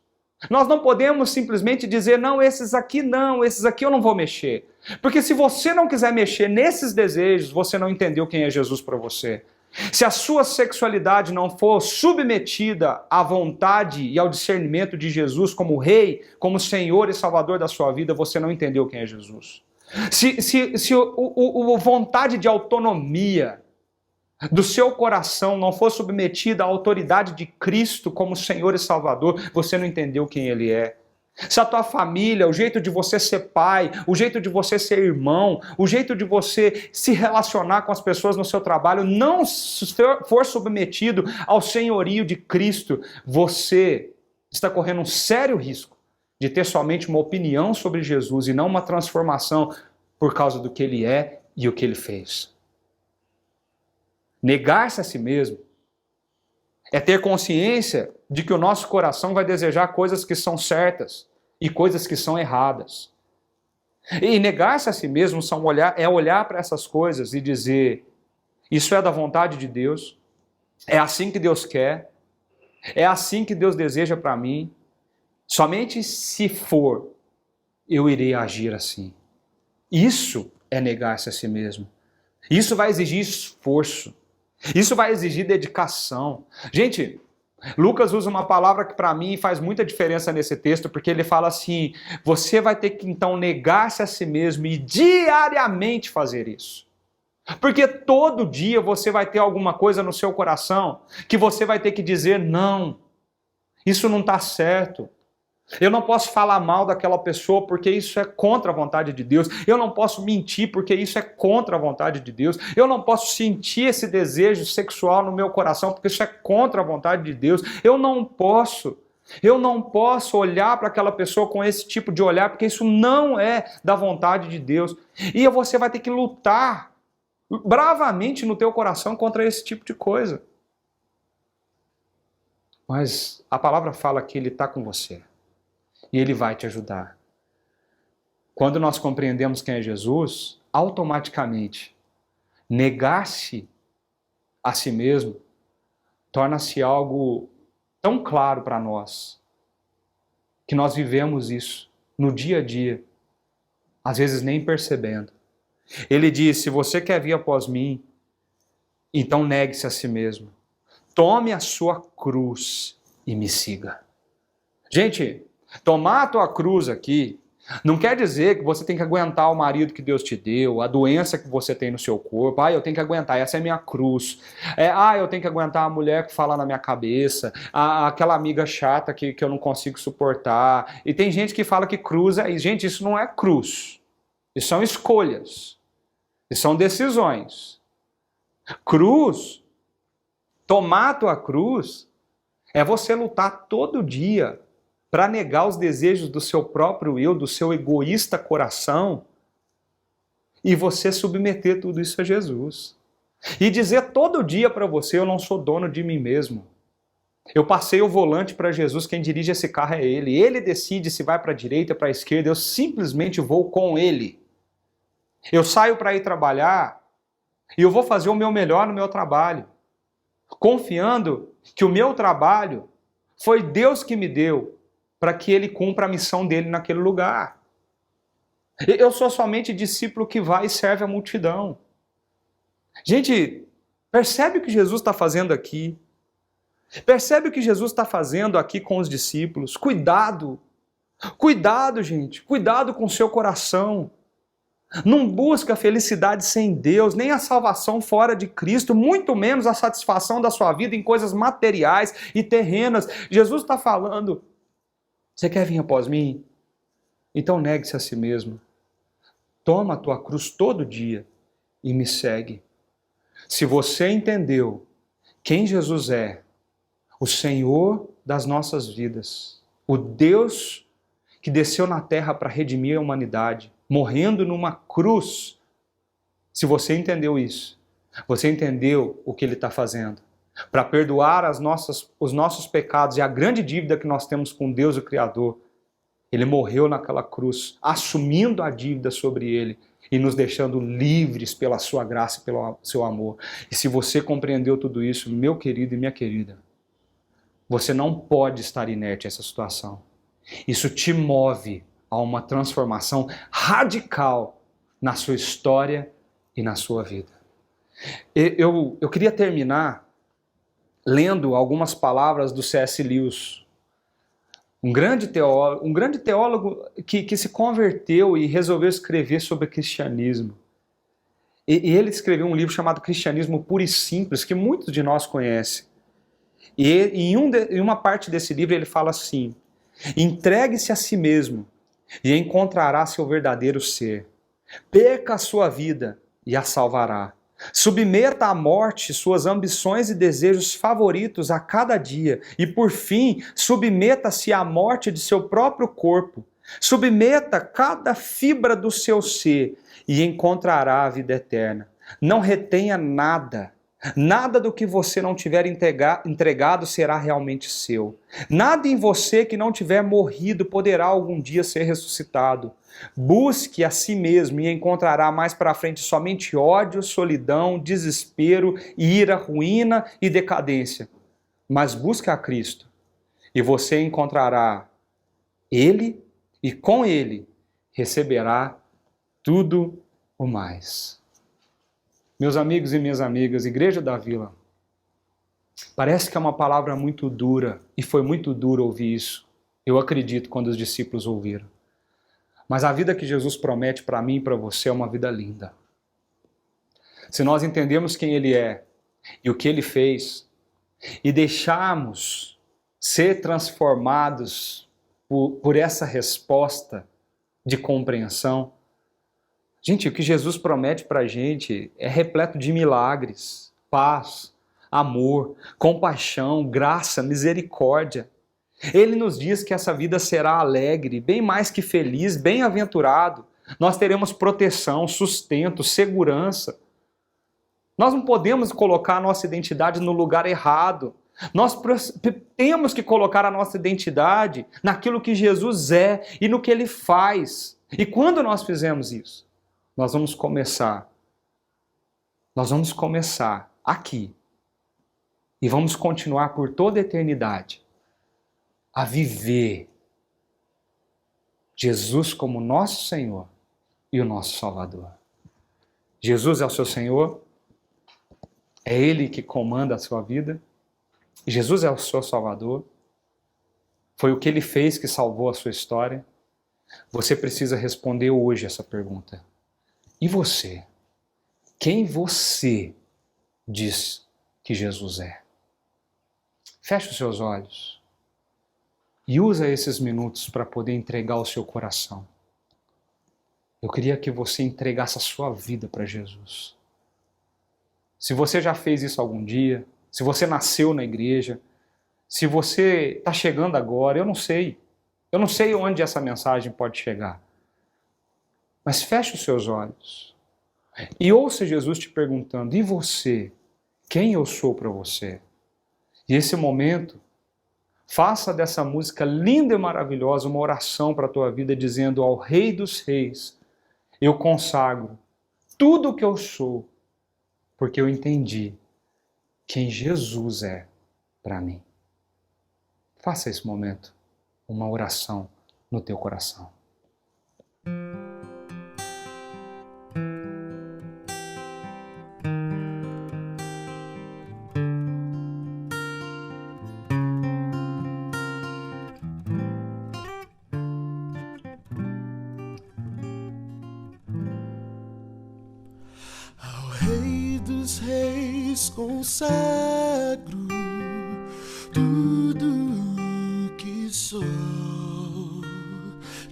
Nós não podemos simplesmente dizer, não, esses aqui eu não vou mexer. Porque se você não quiser mexer nesses desejos, você não entendeu quem é Jesus para você. Se a sua sexualidade não for submetida à vontade e ao discernimento de Jesus como Rei, como Senhor e Salvador da sua vida, você não entendeu quem é Jesus. Se a vontade de autonomia do seu coração não for submetida à autoridade de Cristo como Senhor e Salvador, você não entendeu quem Ele é. Se a tua família, o jeito de você ser pai, o jeito de você ser irmão, o jeito de você se relacionar com as pessoas no seu trabalho não for submetido ao senhorio de Cristo, você está correndo um sério risco de ter somente uma opinião sobre Jesus e não uma transformação por causa do que Ele é e o que Ele fez. Negar-se a si mesmo é ter consciência de que o nosso coração vai desejar coisas que são certas e coisas que são erradas. E negar-se a si mesmo é olhar para essas coisas e dizer, isso é da vontade de Deus, é assim que Deus quer, é assim que Deus deseja para mim, somente se for, eu irei agir assim. Isso é negar-se a si mesmo. Isso vai exigir esforço. Isso vai exigir dedicação. Gente, Lucas usa uma palavra que para mim faz muita diferença nesse texto, porque ele fala assim, você vai ter que então negar-se a si mesmo e diariamente fazer isso. Porque todo dia você vai ter alguma coisa no seu coração que você vai ter que dizer, não, isso não está certo. Eu não posso falar mal daquela pessoa porque isso é contra a vontade de Deus. Eu não posso mentir porque isso é contra a vontade de Deus. Eu não posso sentir esse desejo sexual no meu coração porque isso é contra a vontade de Deus. Eu não posso olhar para aquela pessoa com esse tipo de olhar porque isso não é da vontade de Deus. E você vai ter que lutar bravamente no teu coração contra esse tipo de coisa. Mas a palavra fala que Ele está com você. E Ele vai te ajudar. Quando nós compreendemos quem é Jesus, automaticamente, negar-se a si mesmo torna-se algo tão claro para nós, que nós vivemos isso no dia a dia, às vezes nem percebendo. Ele diz, se você quer vir após mim, então negue-se a si mesmo. Tome a sua cruz e me siga. Gente, tomar a tua cruz aqui não quer dizer que você tem que aguentar o marido que Deus te deu, a doença que você tem no seu corpo. Eu tenho que aguentar, essa é a minha cruz. Eu tenho que aguentar a mulher que fala na minha cabeça, aquela amiga chata que eu não consigo suportar. E tem gente que fala que cruz é isso. Gente, isso não é cruz. Isso são escolhas. Isso são decisões. Cruz, tomar a tua cruz, é você lutar todo dia para negar os desejos do seu próprio eu, do seu egoísta coração, e você submeter tudo isso a Jesus. E dizer todo dia para você, eu não sou dono de mim mesmo. Eu passei o volante para Jesus, quem dirige esse carro é Ele. Ele decide se vai para a direita, para a esquerda, eu simplesmente vou com Ele. Eu saio para ir trabalhar e eu vou fazer o meu melhor no meu trabalho, confiando que o meu trabalho foi Deus que me deu para que ele cumpra a missão dele naquele lugar. Eu sou somente discípulo que vai e serve a multidão. Gente, percebe o que Jesus está fazendo aqui? Percebe o que Jesus está fazendo aqui com os discípulos? Cuidado! Cuidado, gente! Cuidado com o seu coração! Não busca a felicidade sem Deus, nem a salvação fora de Cristo, muito menos a satisfação da sua vida em coisas materiais e terrenas. Jesus está falando, você quer vir após mim? Então negue-se a si mesmo. Toma a tua cruz todo dia e me segue. Se você entendeu quem Jesus é, o Senhor das nossas vidas, o Deus que desceu na terra para redimir a humanidade, morrendo numa cruz. Se você entendeu isso, você entendeu o que ele está fazendo para perdoar os nossos pecados e a grande dívida que nós temos com Deus, o Criador. Ele morreu naquela cruz, assumindo a dívida sobre ele e nos deixando livres pela sua graça e pelo seu amor. E se você compreendeu tudo isso, meu querido e minha querida, você não pode estar inerte a essa situação. Isso te move a uma transformação radical na sua história e na sua vida. Eu queria terminar lendo algumas palavras do C.S. Lewis, um grande teólogo que se converteu e resolveu escrever sobre cristianismo. E ele escreveu um livro chamado Cristianismo Puro e Simples, que muitos de nós conhecem. E em uma parte desse livro ele fala assim: entregue-se a si mesmo e encontrará seu verdadeiro ser. Perca a sua vida e a salvará. Submeta à morte suas ambições e desejos favoritos a cada dia. E por fim, submeta-se à morte de seu próprio corpo. Submeta cada fibra do seu ser e encontrará a vida eterna. Não retenha nada. Nada do que você não tiver entregado será realmente seu. Nada em você que não tiver morrido poderá algum dia ser ressuscitado. Busque a si mesmo e encontrará mais para frente somente ódio, solidão, desespero, ira, ruína e decadência. Mas busque a Cristo e você encontrará Ele e com Ele receberá tudo o mais. Meus amigos e minhas amigas, Igreja da Vila, parece que é uma palavra muito dura, e foi muito duro ouvir isso, eu acredito, quando os discípulos ouviram. Mas a vida que Jesus promete para mim e para você é uma vida linda. Se nós entendemos quem Ele é e o que Ele fez, e deixarmos ser transformados por essa resposta de compreensão, gente, o que Jesus promete para a gente é repleto de milagres, paz, amor, compaixão, graça, misericórdia. Ele nos diz que essa vida será alegre, bem mais que feliz, bem-aventurado. Nós teremos proteção, sustento, segurança. Nós não podemos colocar a nossa identidade no lugar errado. Nós temos que colocar a nossa identidade naquilo que Jesus é e no que Ele faz. E quando nós fizermos isso, nós vamos começar aqui e vamos continuar por toda a eternidade a viver Jesus como nosso Senhor e o nosso Salvador. Jesus é o seu Senhor, é Ele que comanda a sua vida, Jesus é o seu Salvador, foi o que Ele fez que salvou a sua história. Você precisa responder hoje essa pergunta. E você? Quem você diz que Jesus é? Feche os seus olhos e usa esses minutos para poder entregar o seu coração. Eu queria que você entregasse a sua vida para Jesus. Se você já fez isso algum dia, se você nasceu na igreja, se você está chegando agora, eu não sei onde essa mensagem pode chegar. Mas feche os seus olhos e ouça Jesus te perguntando: e você? Quem eu sou para você? E esse momento, faça dessa música linda e maravilhosa uma oração para a tua vida, dizendo ao Rei dos Reis: eu consagro tudo o que eu sou, porque eu entendi quem Jesus é para mim. Faça esse momento uma oração no teu coração. Ao Rei dos Reis consagro tudo que sou,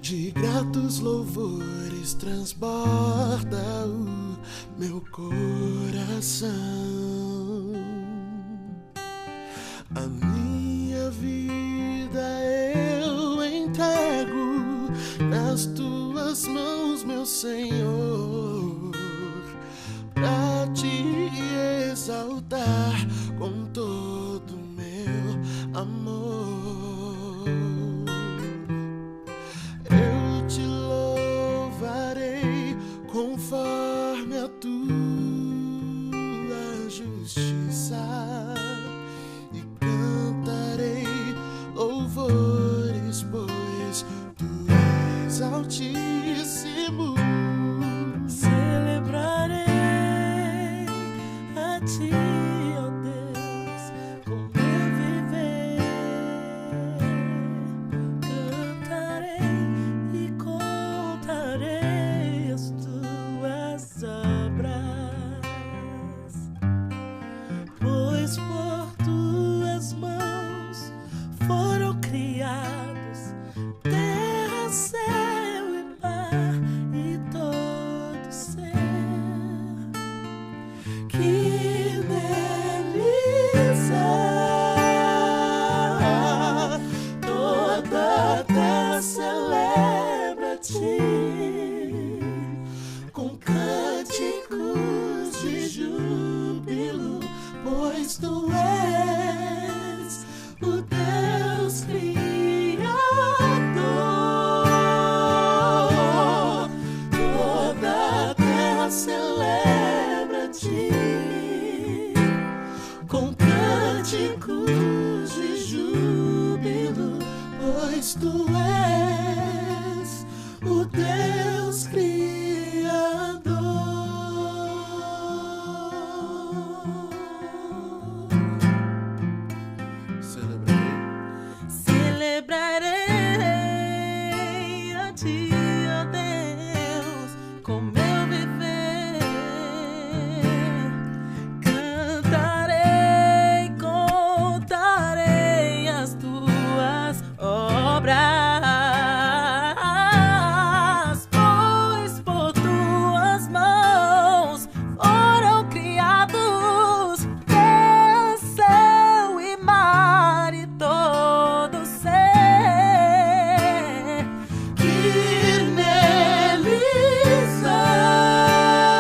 de gratos louvores transborda o meu coração. A minha vida eu entrego nas tuas mãos, meu Senhor, pra te exaltar com todo meu amor. Eu te louvarei conforme a tua justiça e cantarei louvores, pois tu és altíssimo. Celebrarei a ti, ó Deus, com meu viver. Cantarei e contarei as tuas obras, pois por tuas mãos foram criados terra, céu e mar e todo ser que neles há. Toda a terra celebra a ti com cânticos de júbilo, pois tu és o Deus Criador. Toda a terra celebra a ti com cânticos de júbilo, pois tu és o Deus Criador. Celebrarei a ti, ó Deus, com meu viver. Cantarei, contarei as tuas obras, pois por tuas mãos foram criados terra, céu e mar e todo ser que neles há.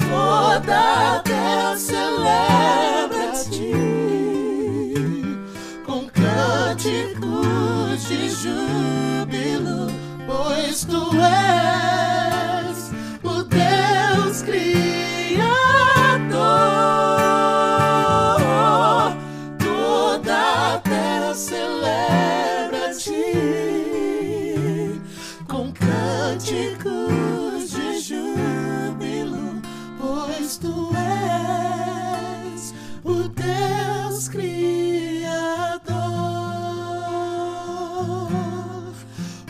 Toda a terra celebra a ti com cânticos de júbilo, pois tu és o Deus Criador. Toda a terra celebra a ti com cânticos de júbilo, pois tu és o Deus Criador.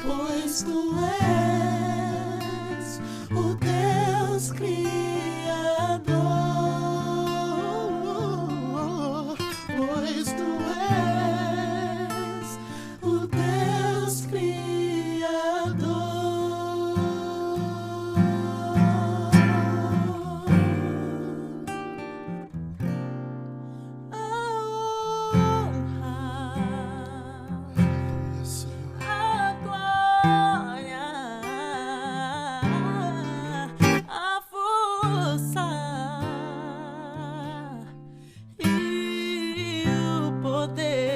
Pois tu és o Deus Criador. Pois tu és o Deus Criador. A glória, a força e o poder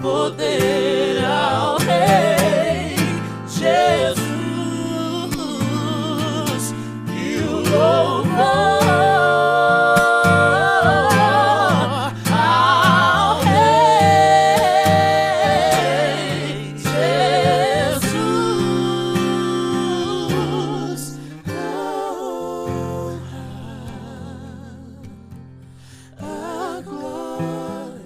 poder ao Rei Jesus e o louvor ao Rei Jesus. A glória,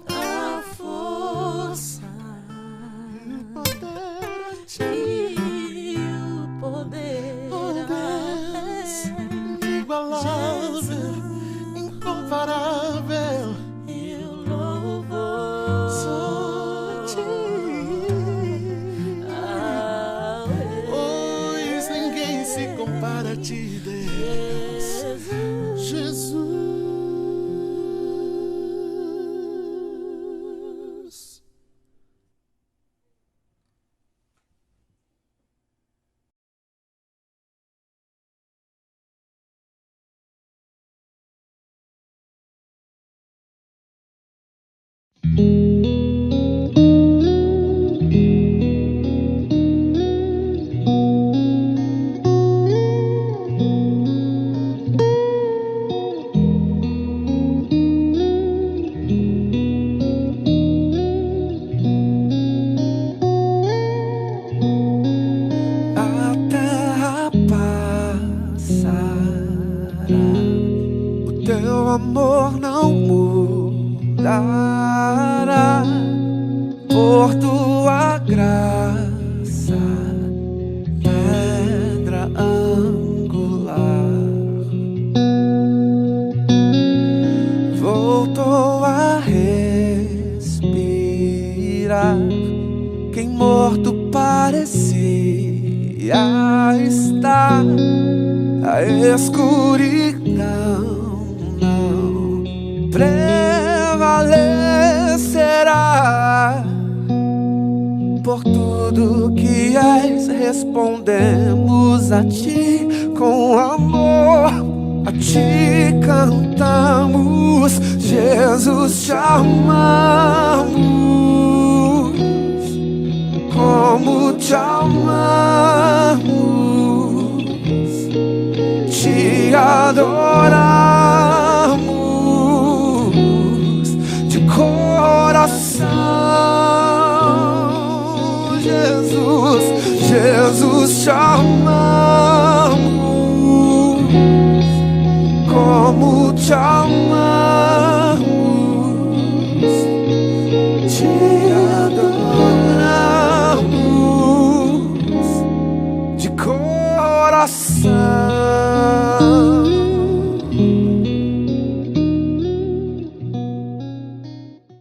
a força e o poder inigualável, incomparável e o louvor só a ti, pois ninguém se compara a ti, Deus, Jesus. A terra passará, o teu amor não mudará. Por tua graça, pedra angular, voltou a respirar. Quem morto parecia estar, a escuridão não prevalecerá. Por tudo que és, respondemos a ti com amor. A ti cantamos, Jesus, te amamos. Como te amamos, te adoramos de coração. Jesus, Jesus, te amamos. Como te amamos, te adoramos de coração.